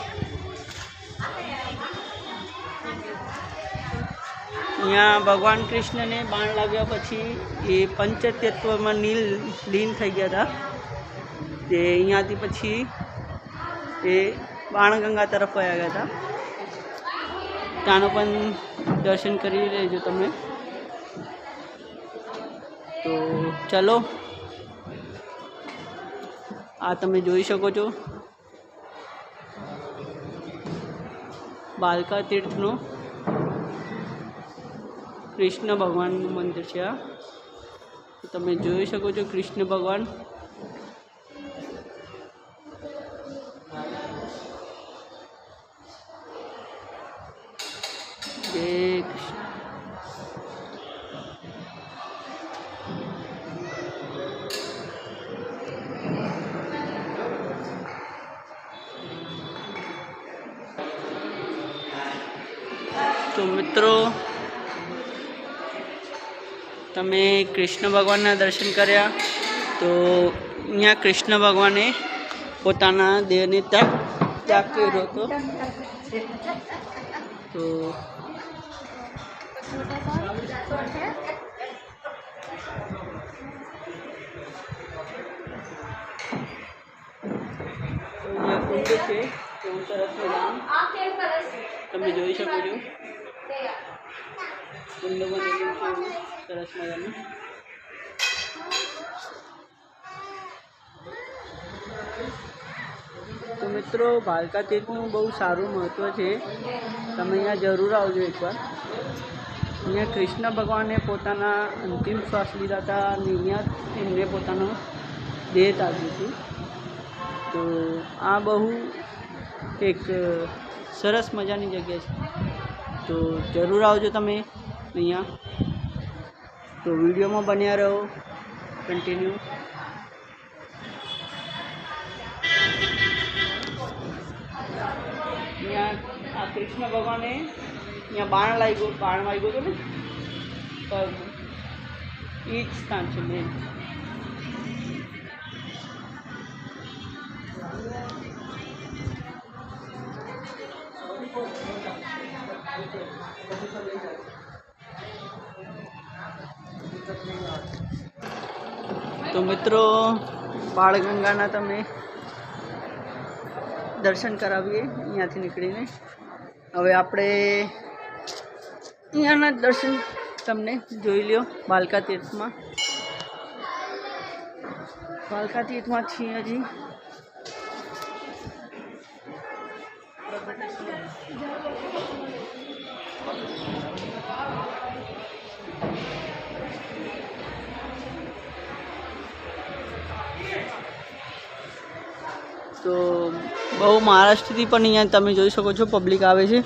અહીંયા ભગવાન કૃષ્ણને બાણ લાગ્યા પછી એ પંચતત્વમાં લીન થઈ ગયા હતા. તે અહીંયાથી પછી એ બાણગંગા તરફ વયા ગયા હતા. ત્યાંનો પણ દર્શન કરી લેજો તમે. તો ચલો આ તમે જોઈ શકો છો ભાલકા તીર્થનો કૃષ્ણ ભગવાનનું મંદિર છે આ. તમે જોઈ શકો છો કૃષ્ણ ભગવાન. જય કૃષ્ણ. તો મિત્રો તમે કૃષ્ણ ભગવાનના દર્શન કર્યા. તો અહીંયા કૃષ્ણ ભગવાને પોતાના દેહને ત્યાગ કર્યો હતો. તો અહીંયા કુંડ છે એવું સરસ મજાનું તમે જોઈ શકો છો. કુંડ બનેલું છે સરસ મજાનું. તો મિત્રો ભાલકા તીર્થનું બહુ સારું મહત્ત્વ છે. તમે અહીંયા જરૂર આવજો એકવાર. અહીંયા કૃષ્ણ ભગવાને પોતાના અંતિમ શ્વાસ લીધા હતા અને અહીંયા એમને પોતાનો દેહ ત્યાગ્યું હતું. તો આ બહુ એક સરસ મજાની જગ્યા છે. તો જરૂર આવજો તમે અહીંયા. તો વિડીયોમાં બન્યા રહો કન્ટિન્યુ. અહીંયા આ કૃષ્ણ ભગવાને અહીંયા બાણ વાગ્યો હતો ને, એ જ સ્થાન છે મેન. તો મિત્રો બાળગંગાના તમે દર્શન કરાવીએ અહીંયાથી નીકળીને. હવે આપણે અહીંયાના દર્શન તમને જોઈ લ્યો. ભાલકા તીર્થમાં છીએ હજી. તો બહુ મહારાષ્ટ્રથી પણ અહીંયા તમે જોઈ શકો છો પબ્લિક આવે છે,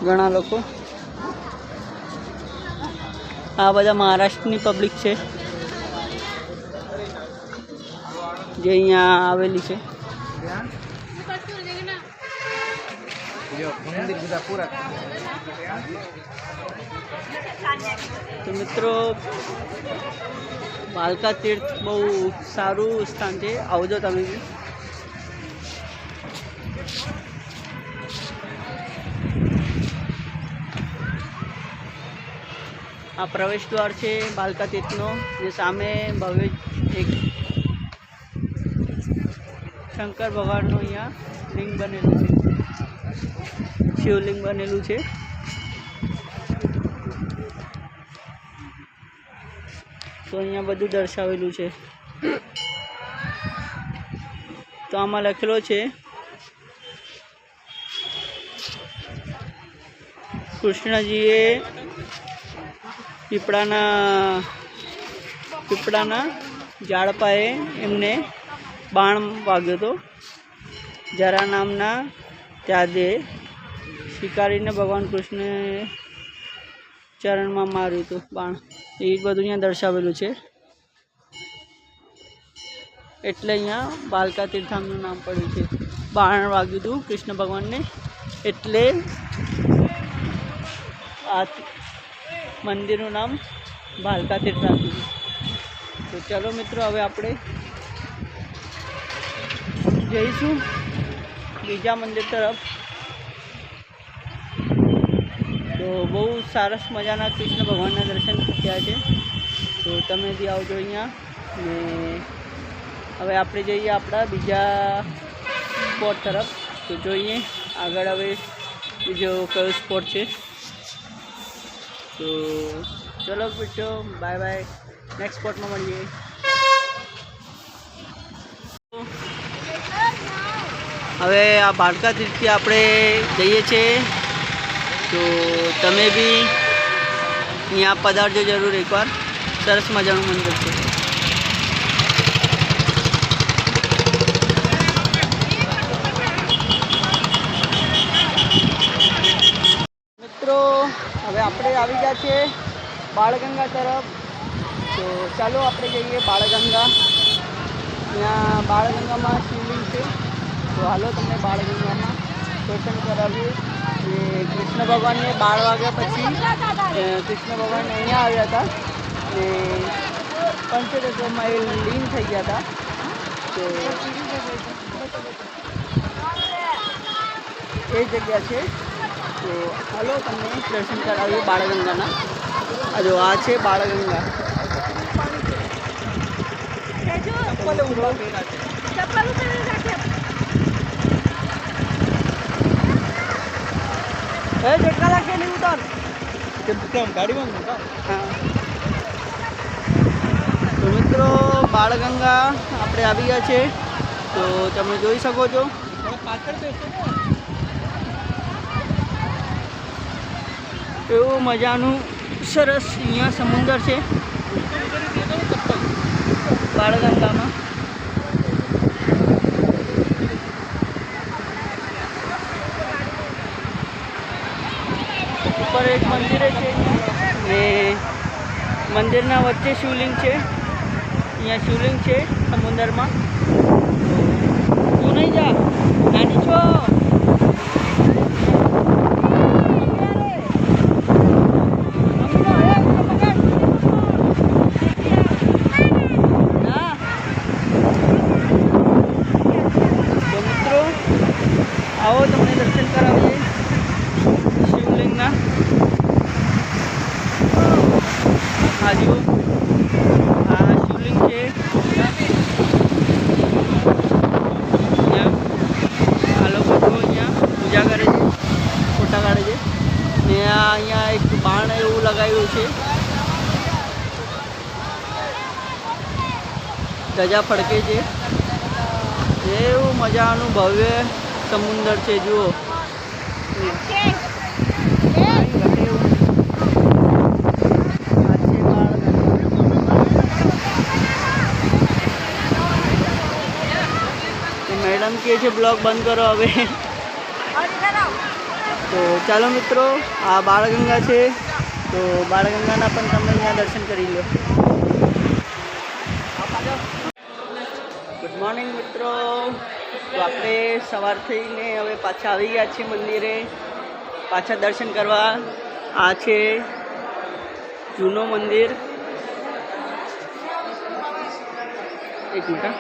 ઘણા લોકો. આ બધા મહારાષ્ટ્રની પબ્લિક છે જે અહીંયા આવેલી છે. તો મિત્રો ભાલકા તીર્થ બહુ સારું સ્થાન છે, આવજો તમે બી. આ પ્રવેશ દ્વાર છે ભાલકા તીર્થનો. ને સામે ભવ્ય એક શંકર ભગવાનનું અહીંયા લિંગ બનેલું છે, શિવલિંગ બનેલું છે. તો અહીંયા બધું દર્શાવેલું છે. તો આમાં લખેલો છે કૃષ્ણજીએ પીપળાના ઝાડ પાએ એમને બાણ વાગ્યો હતો. જરા નામના ત્યાદે શિકારીને ભગવાન કૃષ્ણએ ચરણમાં માર્યું હતું બાણ. એ બધું અહીંયા દર્શાવેલું છે. એટલે અહીંયા ભાલકા તીર્થનું નામ પડ્યું છે. બાણ વાગ્યું હતું કૃષ્ણ ભગવાનને, એટલે આ મંદિરનું નામ ભાલકા તીર્થ રાખ્યું છે. તો ચાલો મિત્રો હવે આપણે જઈશું બીજા મંદિર તરફ. તો બહુ સરસ મજાના કૃષ્ણ ભગવાનના દર્શન થયા છે. તો તમે બી આવજો અહીંયા. ને હવે આપણે જઈએ આપણા બીજા સ્પોટ તરફ. તો જોઈએ આગળ હવે બીજો કયો સ્પોટ છે. તો ચલો મિત્રો, બાય બાય, નેક્સ્ટ સ્પોટમાં મળીએ. હવે આ ભાલકા તીર્થથી આપણે જઈએ છીએ. તો તમે બી અહીંયા પધારજો જરૂર એકવાર. સરસ મજાનું મંદિર છે. મિત્રો હવે આપણે આવી ગયા છીએ બાળગંગા તરફ. તો ચાલો આપણે જઈએ બાળગંગા. અહીંયા બાળગંગામાં શિવલિંગ છે. તો હાલો તમને બાળગંગામાં દર્શન કરાવીએ. એ કૃષ્ણ ભગવાનને 12 વાગ્યા પછી કૃષ્ણ ભગવાન અહીંયા આવ્યા હતા ને પંચતત્વમાં એ લીન થઈ ગયા હતા. તો એ જગ્યા છે. તો હાલો તમને દર્શન કરાવીએ બાળગંગાના. આ જો આ છે બાળગંગા. झटका लागे नहीं उतर गाड़ी में. हाँ તો મિત્રો બાળગંગા આપણે આવી ગયા છે. તો તમે જોઈ શકો છો એવું મજાનું સરસ અહીંયા સમુદ્ર છે બાળગંગામાં. ઉપર એક મંદિર છે ને મંદિરના વચ્ચે શિવલિંગ છે. અહીંયા શિવલિંગ છે સમુદ્રમાં. તું નહીં જા, નાની છો. આવો તમને દર્શન કરાવીએ શિવલિંગના. આ જુઓ આ શિવલિંગ છે. આ લોકો અહીંયા પૂજા કરે છે, ફોટા કાઢે છે ને અહીંયા એક બાણ એવું લગાવ્યું છે. ધજા ફડકે છે. એવું મજાનું ભવ્ય સમુદ્ર છે. જુઓ મેડમ કહે છે બ્લોગ બંધ કરો હવે. તો ચાલો મિત્રો આ બાળગંગા છે. તો બાળગંગાના પણ તમે અહીંયા દર્શન કરી લો. ગુડ મોર્નિંગ મિત્રો. તો આપણે સવાર થઈને હવે પાછા આવી ગયા છીએ મંદિરે પાછા દર્શન કરવા. આ છે જૂનો મંદિર. એક મિનિટ.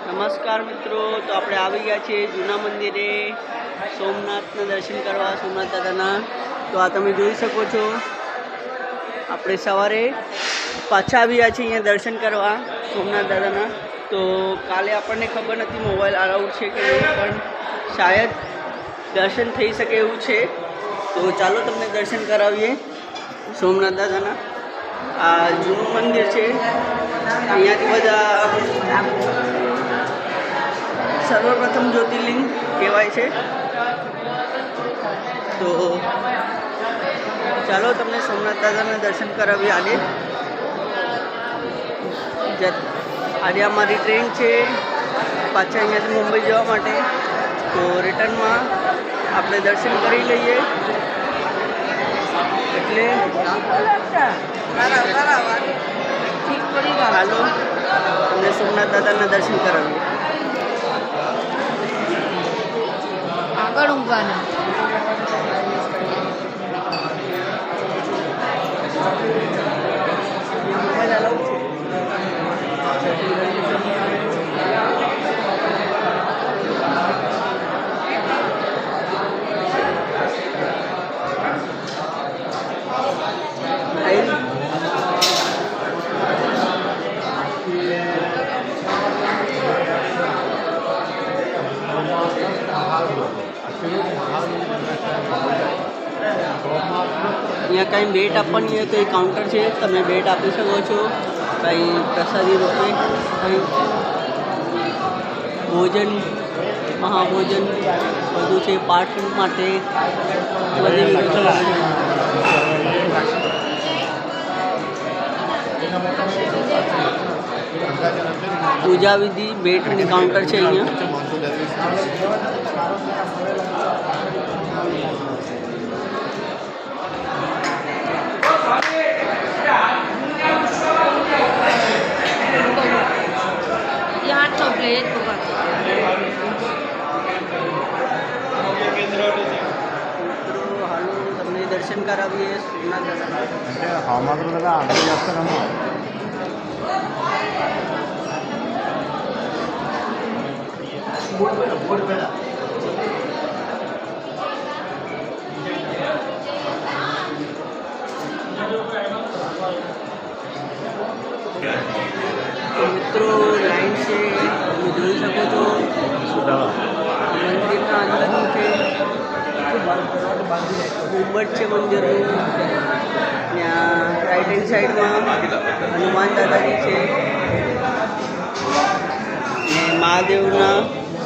નમસ્કાર મિત્રો. તો આપણે આવી ગયા છીએ જૂના મંદિરે સોમનાથના દર્શન કરવા, સોમનાથ દાદાના. તો આ તમે જોઈ શકો છો આપણે સવારે પાછા આવ્યા છીએ અહીંયા દર્શન કરવા સોમનાથ દાદાના. તો કાલે આપણને ખબર નથી મોબાઈલ અલાઉડ છે કે નહીં, પણ શાયદ દર્શન થઈ શકે એવું છે. તો ચાલો તમને દર્શન કરાવીએ સોમનાથ દાદાના. આ જૂનું મંદિર છે. અહીંયાથી બધા સર્વપ્રથમ જ્યોતિર્લિંગ કહેવાય છે. તો ચાલો તમને સોમનાથ દાદાના દર્શન કરાવીએ. આજે અમારી ટ્રેન છે પાછા અહીંયાથી મુંબઈ જવા માટે. તો રિટર્નમાં આપણે દર્શન કરી લઈએ એટલે હાલો તમને સોમનાથ દાદાના દર્શન કરાવીએ. આગળ ઊંઘવાના. મોબાઈલ અલાઉડ છે. અહીંયા કંઈ ભેટ આપવાની હોય તો એ કાઉન્ટર છે. તમે ભેટ આપી શકો છો. કંઈ પ્રસાદી રૂપે કંઈ ભોજન, મહાભોજન બધું છે. પાઠ માટે બધી પૂજા વિધિ ભેટની કાઉન્ટર છે અહીંયા. એટલે એ જ પકડ. મિત્રો હાલો તમને દર્શન કરાવીએ સોમનાથ દાદાના. हाँ मात्र दादा आगे जाकर हम તો મિત્રો લાઈન છે તમે જોઈ શકો છો. મંદિરના અંદરનું છે ખૂબ જ છે મંદિરનું. ત્યાં રાઈટ હેન્ડ સાઈડમાં હનુમાન દાદાજી છે ને મહાદેવના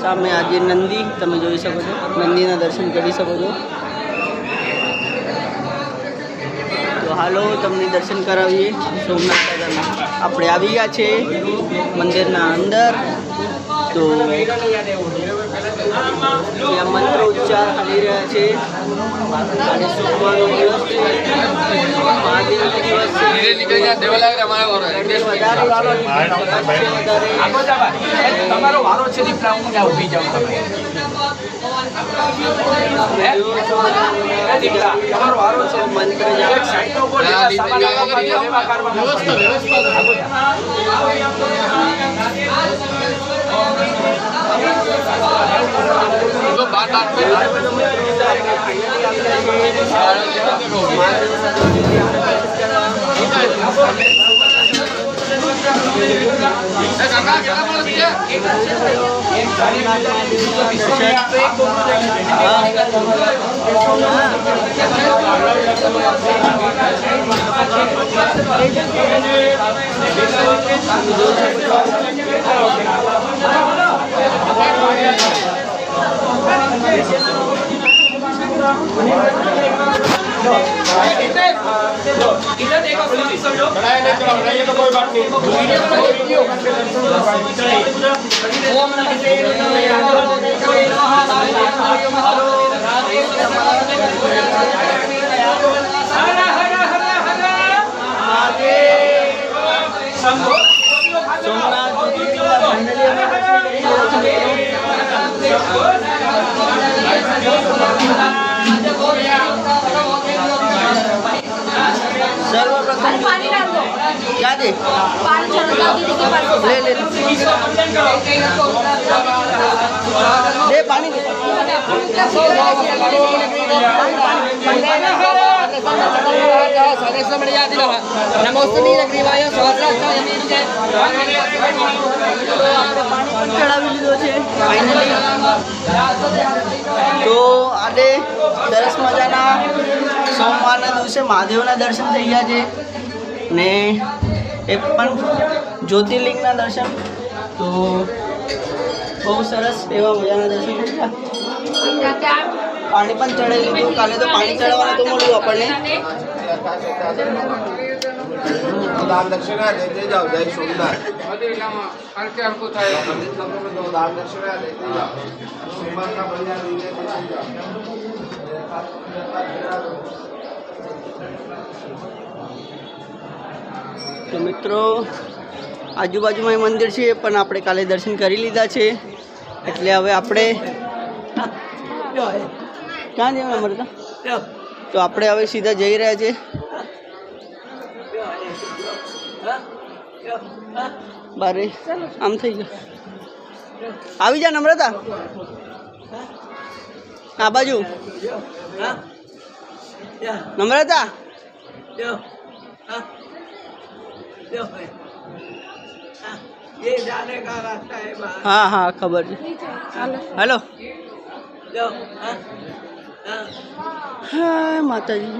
સામે આજે નંદી તમે જોઈ શકો છો. નંદીના દર્શન કરી શકો છો. તો હાલો તમને દર્શન કરાવીએ સોમનાથ દાદાના. આપણે આવી ગયા છે મંદિરના અંદર. તો ત્યાં મંત્ર ઉચ્ચાર કરી રહ્યા છે. અને સોમવારનો દિવસ છે, મહાદેવનો દિવસ છે. તમારો વારો છે દીપડા, હું ત્યાં ઊભી જાઉં. તમારો વારો છે. મંત્ર सर्वप्रथम क्या दे ले ले दे पानी दे ચડાવી લીધો છે ફાઇનલી. તો આજે સરસ મજાના સોમવારના દિવસે મહાદેવના દર્શન થઈ ગયા છે ને એ પણ જ્યોતિર્લિંગના દર્શન. તો બહુ સરસ એવા મજાના દર્શન થઈ ગયા. પાણી પણ ચડાવી લીધું. કાલે તો પાણી ચડાવવાનું તો મળ્યું આપણને. दान दक्षिणा देते जाओ जय सोमनाथ दान दक्षिणा देते जाओ सोमवार का बढ़िया देते जाओ. તો મિત્રો આજુબાજુમાં એ મંદિર છે પણ આપણે કાલે દર્શન કરી લીધા છે એટલે હવે આપણે ક્યાં જવાનું અમારે તો આપણે હવે સીધા જઈ રહ્યા છે બારે. આમ થઈ ગયું. આવી જા નમ્રતા આ બાજુ. નમ્રતા हाँ हाँ खबर है. हेलो हाँ माता जी.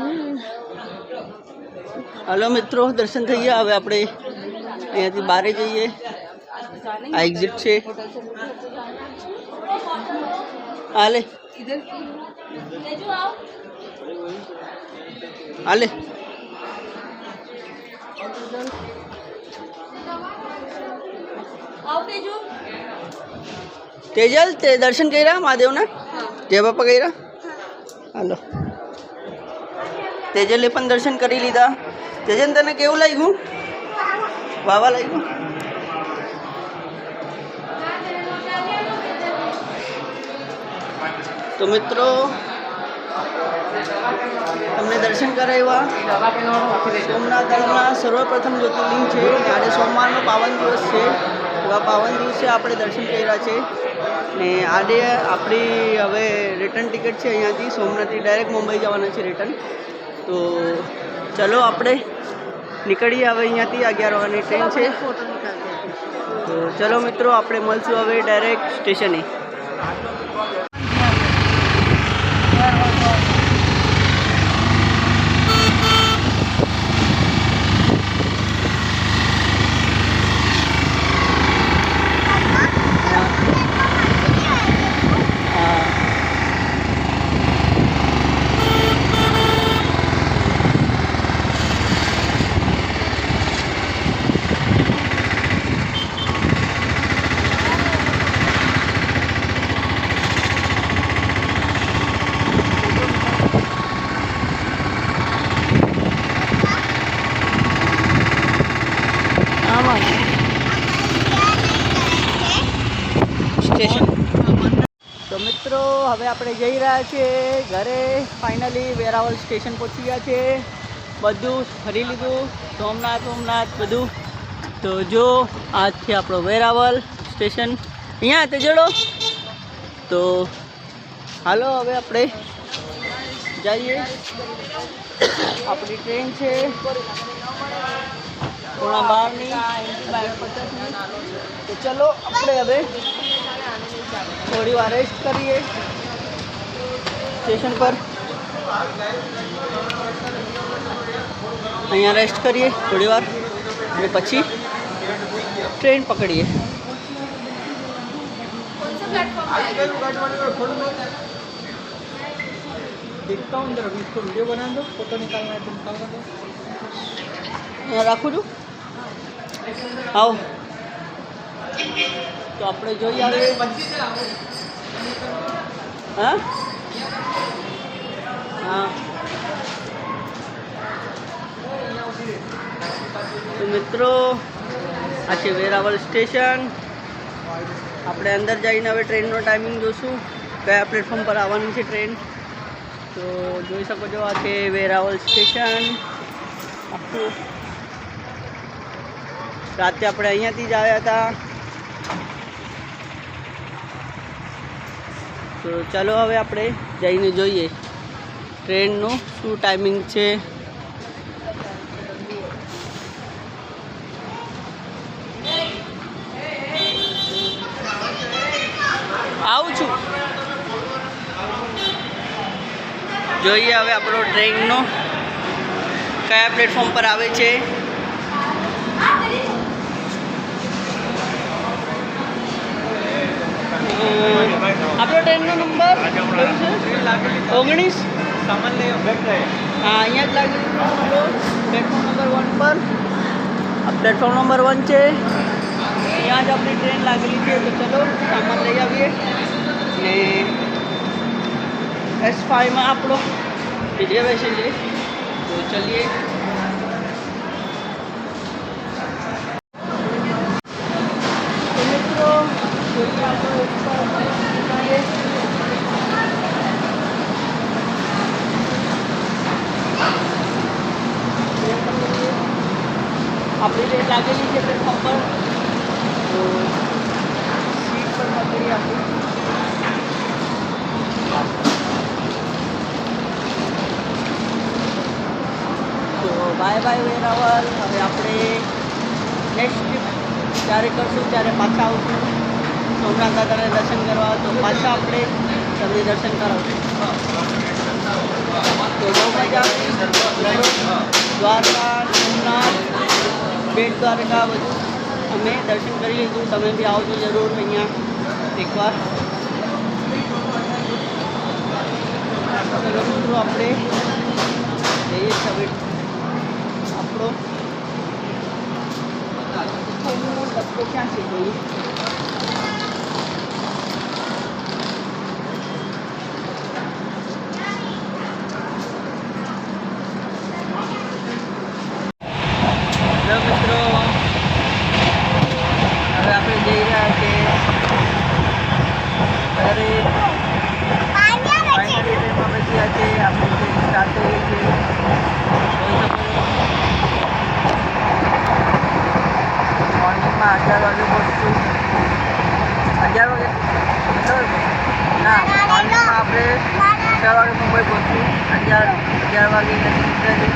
हेलो मित्रों दर्शन થઈ ગયા. હવે આપણે અહીંયાથી બહાર જઈએ. આ એક્ઝિટ છે. હાલે હાલે तेजल ते दर्शन કર્યા મહાદેવના જય બાપા કર્યા. હાલો તેજલે પણ દર્શન કરી લીધા. તેજલ તને કેવું લાગ્યું? વાવા લાગ્યું? તો મિત્રો તમને દર્શન કરાવ્યા સોમનાથના સર્વપ્રથમ જ્યોતિર્લિંગ છે. આજે સોમવારનો પાવન દિવસ છે. એવા પાવન દિવસે આપણે દર્શન કર્યા છે ને આજે આપણી હવે રિટર્ન ટિકિટ છે અહીંયાથી સોમનાથથી ડાયરેક્ટ મુંબઈ જવાના છે રિટર્ન. તો ચલો આપણે નીકળીએ હવે અહીંયાથી 11 વાગ્યાની ટ્રેન છે. તો ચલો મિત્રો આપણે મળશું હવે ડાયરેક્ટ સ્ટેશને. સ્ટેશન. તો મિત્રો હવે આપણે જઈ રહ્યા છીએ ઘરે. ફાઇનલી વેરાવળ સ્ટેશન પહોંચી ગયા છે. બધું ફરી લીધું સોમનાથ બધું. તો જો આજથી આપણો વેરાવળ સ્ટેશન અહીંયા તે જોડો. તો હાલો હવે આપણે જઈએ. આપણી ટ્રેન છે 12:30. તો ચલો આપણે હવે થોડી વાર રેસ્ટ કરીએ સ્ટેશન પર. અહીંયા રેસ્ટ કરીએ થોડી વાર અને પછી ટ્રેન પકડીએ. અહીંયા રાખું છું. આવો તો આપણે જોઈએ આવે. હા હા તો મિત્રો આ છે વેરાવળ સ્ટેશન. આપણે અંદર જઈને હવે ટ્રેનનો ટાઈમિંગ જોઈશું કયા પ્લેટફોર્મ પર આવવાની છે ટ્રેન. તો જોઈ શકો છો આ છે વેરાવળ સ્ટેશન. આખું રાતે આપણે અહીંયાથી જ આવ્યા હતા. તો ચાલો હવે આપણે જઈને જોઈએ ટ્રેનનું શું ટાઈમિંગ છે. આવું છું. જોઈએ હવે આપણો ટ્રેનનો કયા પ્લેટફોર્મ પર આવે છે. આપણો ટ્રેનનો નંબર 19 સામાન લઈ હા અહીંયા જ લાગેલું પ્લેટફોર્મ નંબર 1 પર. આ પ્લેટફોર્મ નંબર 1 છે. અહીંયા જ આપણી ટ્રેન લાગેલી છે. તો ચલો સામાન લઈ આવીએ ને S5માં આપણો રિઝર્વેશન છે. તો ચલીએ. તો મિત્રો જોઈએ આપણો આપણી ટ્રેન લાગેલી છે પ્લેટફોર્મ પર. તો સીટ પર પકડી આપણી. તો બાય બાય વેરાવળ. હવે આપણે નેક્સ્ટ ટ્રીપ જ્યારે કરશું ત્યારે પાછા આવશું સોમનાથ દાદાને દર્શન કરવા. તો પાછા આપણે તમને દર્શન કરાવશું. તો બહુ મજા આવી. દ્વારકા સોમનાથ બેટ દ્વારકા બધું અમે દર્શન કરી લીધું. તમે બી આવજો જરૂર અહીંયા એકવાર. ચલો મિત્રો આપણે જઈએ હવે આપણો ડબ્બો ક્યાં છે જોઈએ. મિત્રો હવે આપણે જઈ રહ્યા છીએ ઘરે. કેટલા વાગે મુંબઈ પહોંચ્યું? 11 વાગે નીકળ્યું.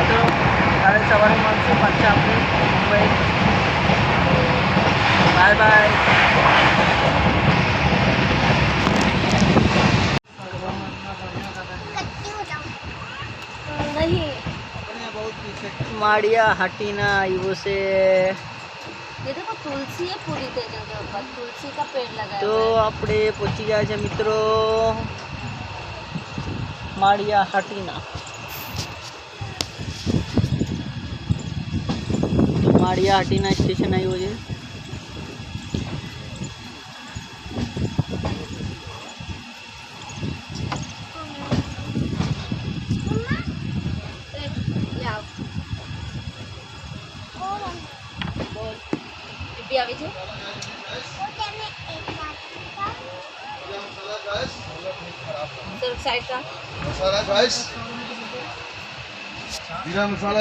તો કાલે સવારે મળશું પાછા આપણે મુંબઈ. Bye bye. माड़िया हटीना આવ્યો છે. ये देखो तुलसी है पूरी जगह के ऊपर, तुलसी का पेड़ लगाया તો हुआ આપણે પહોંચી ગયા છે મિત્રો માળિયા હાટીના. તો માળિયા હાટીના સ્ટેશન આવ્યું છે. है। ले आओ। ટીપી આવી છે? सर साइड का मसाला गाइस जीरा मसाला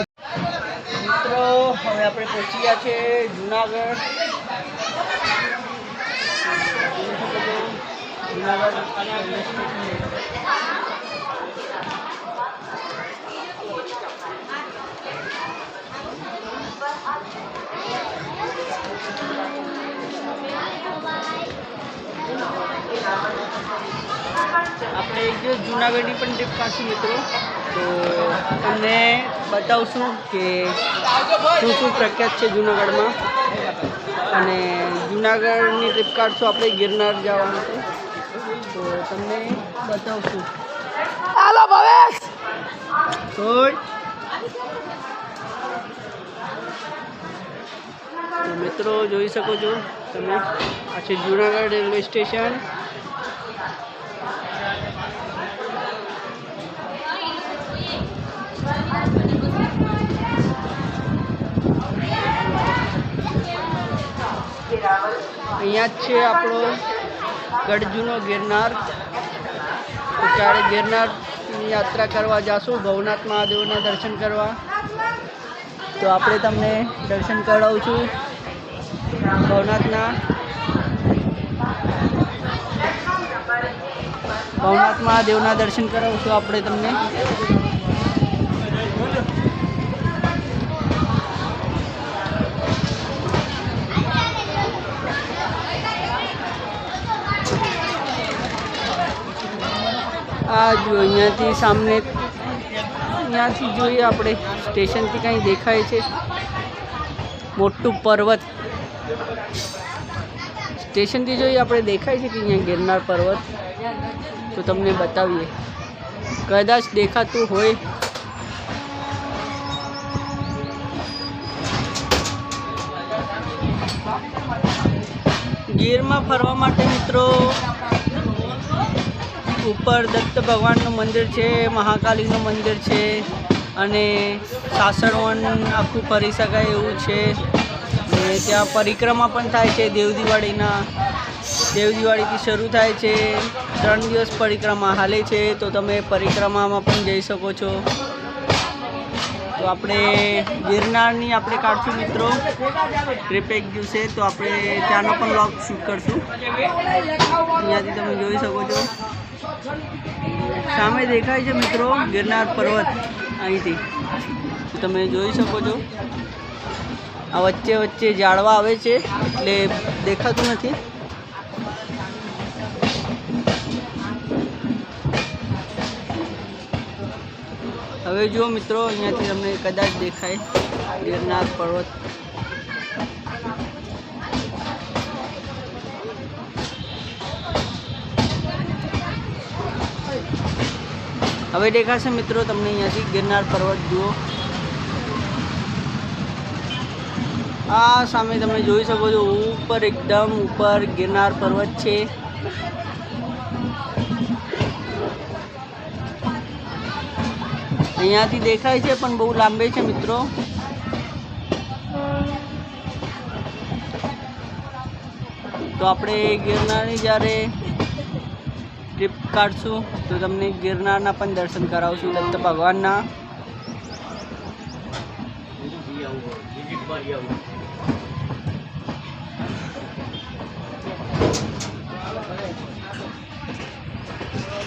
મિત્રો હવે આપણે પહોંચી ગયા છે જુનાગઢ. આપણે એક દિવસ જુનાગઢની પણ ટ્રીપ કાઢશું મિત્રો. તો તમને બતાવશું કે શું શું પ્રખ્યાત છે જુનાગઢમાં. અને જુનાગઢની ટ્રીપ કાઢશું આપણે ગિરનાર જવાનું છે. તો તમને બતાવશું. હાલો ભવેશ. તો મિત્રો જોઈ શકો છો તમે, આ છે જુનાગઢ રેલવે સ્ટેશન. અહીંયા જ છે આપણો ગઢ જૂનો ગિરનાર. તો ત્યારે ગિરનારની યાત્રા કરવા જાશું ભવનાથ મહાદેવના દર્શન કરવા. તો આપણે તમને દર્શન કરાવું છું ભવનાથ મહાદેવના દર્શન કરાવું છું આપણે તમને. આ જો અહીંયાથી સામને અહીંયાથી જોઈએ આપણે સ્ટેશનથી કંઈ દેખાય છે મોટું પર્વત. સ્ટેશનથી જોઈએ આપણે દેખાય છે કે અહીંયા ગિરનાર પર્વત. તો તમને બતાવીએ, કદાચ દેખાતું હોય. ગીરમાં ફરવા માટે મિત્રો ઉપર દત્ત ભગવાનનું મંદિર છે, મહાકાલીનું મંદિર છે અને સાસણવન આખું ફરી શકાય એવું છે. અને ત્યાં પરિક્રમા પણ થાય છે દેવદિવાળીથી શરૂ થાય છે. 3 દિવસ પરિક્રમા હાલે છે. તો તમે પરિક્રમામાં પણ જઈ શકો છો. તો આપણે ગિરનારની આપણે કાઢશું મિત્રો ટ્રીપ એક દિવસે. તો આપણે ત્યાંનો પણ વ્લોગ શૂટ કરશું. અહીંયાથી તમે જોઈ શકો છો સામે દેખાય છે મિત્રો ગિરનાર પર્વત અહીંથી. તો તમે જોઈ શકો છો આ વચ્ચે વચ્ચે ઝાડવા આવે છે એટલે દેખાતું નથી. હવે જુઓ મિત્રો અહીંયાથી તમને કદાચ દેખાય ગિરનાર પર્વત. હવે દેખાશે મિત્રો તમને અહીંયાથી ગિરનાર પર્વત જુઓ. આ સામે તમે જોઈ શકો છો ઉપર એકદમ ઉપર ગિરનાર પર્વત છે. અહીંયાથી દેખાય છે પણ બહુ લાંબે છે મિત્રો. તો આપણે ગિરનારની જ્યારે ટ્રીપ કાઢશું તો તમને ગિરનારના પણ દર્શન કરાવશું દત્ત ભગવાનના.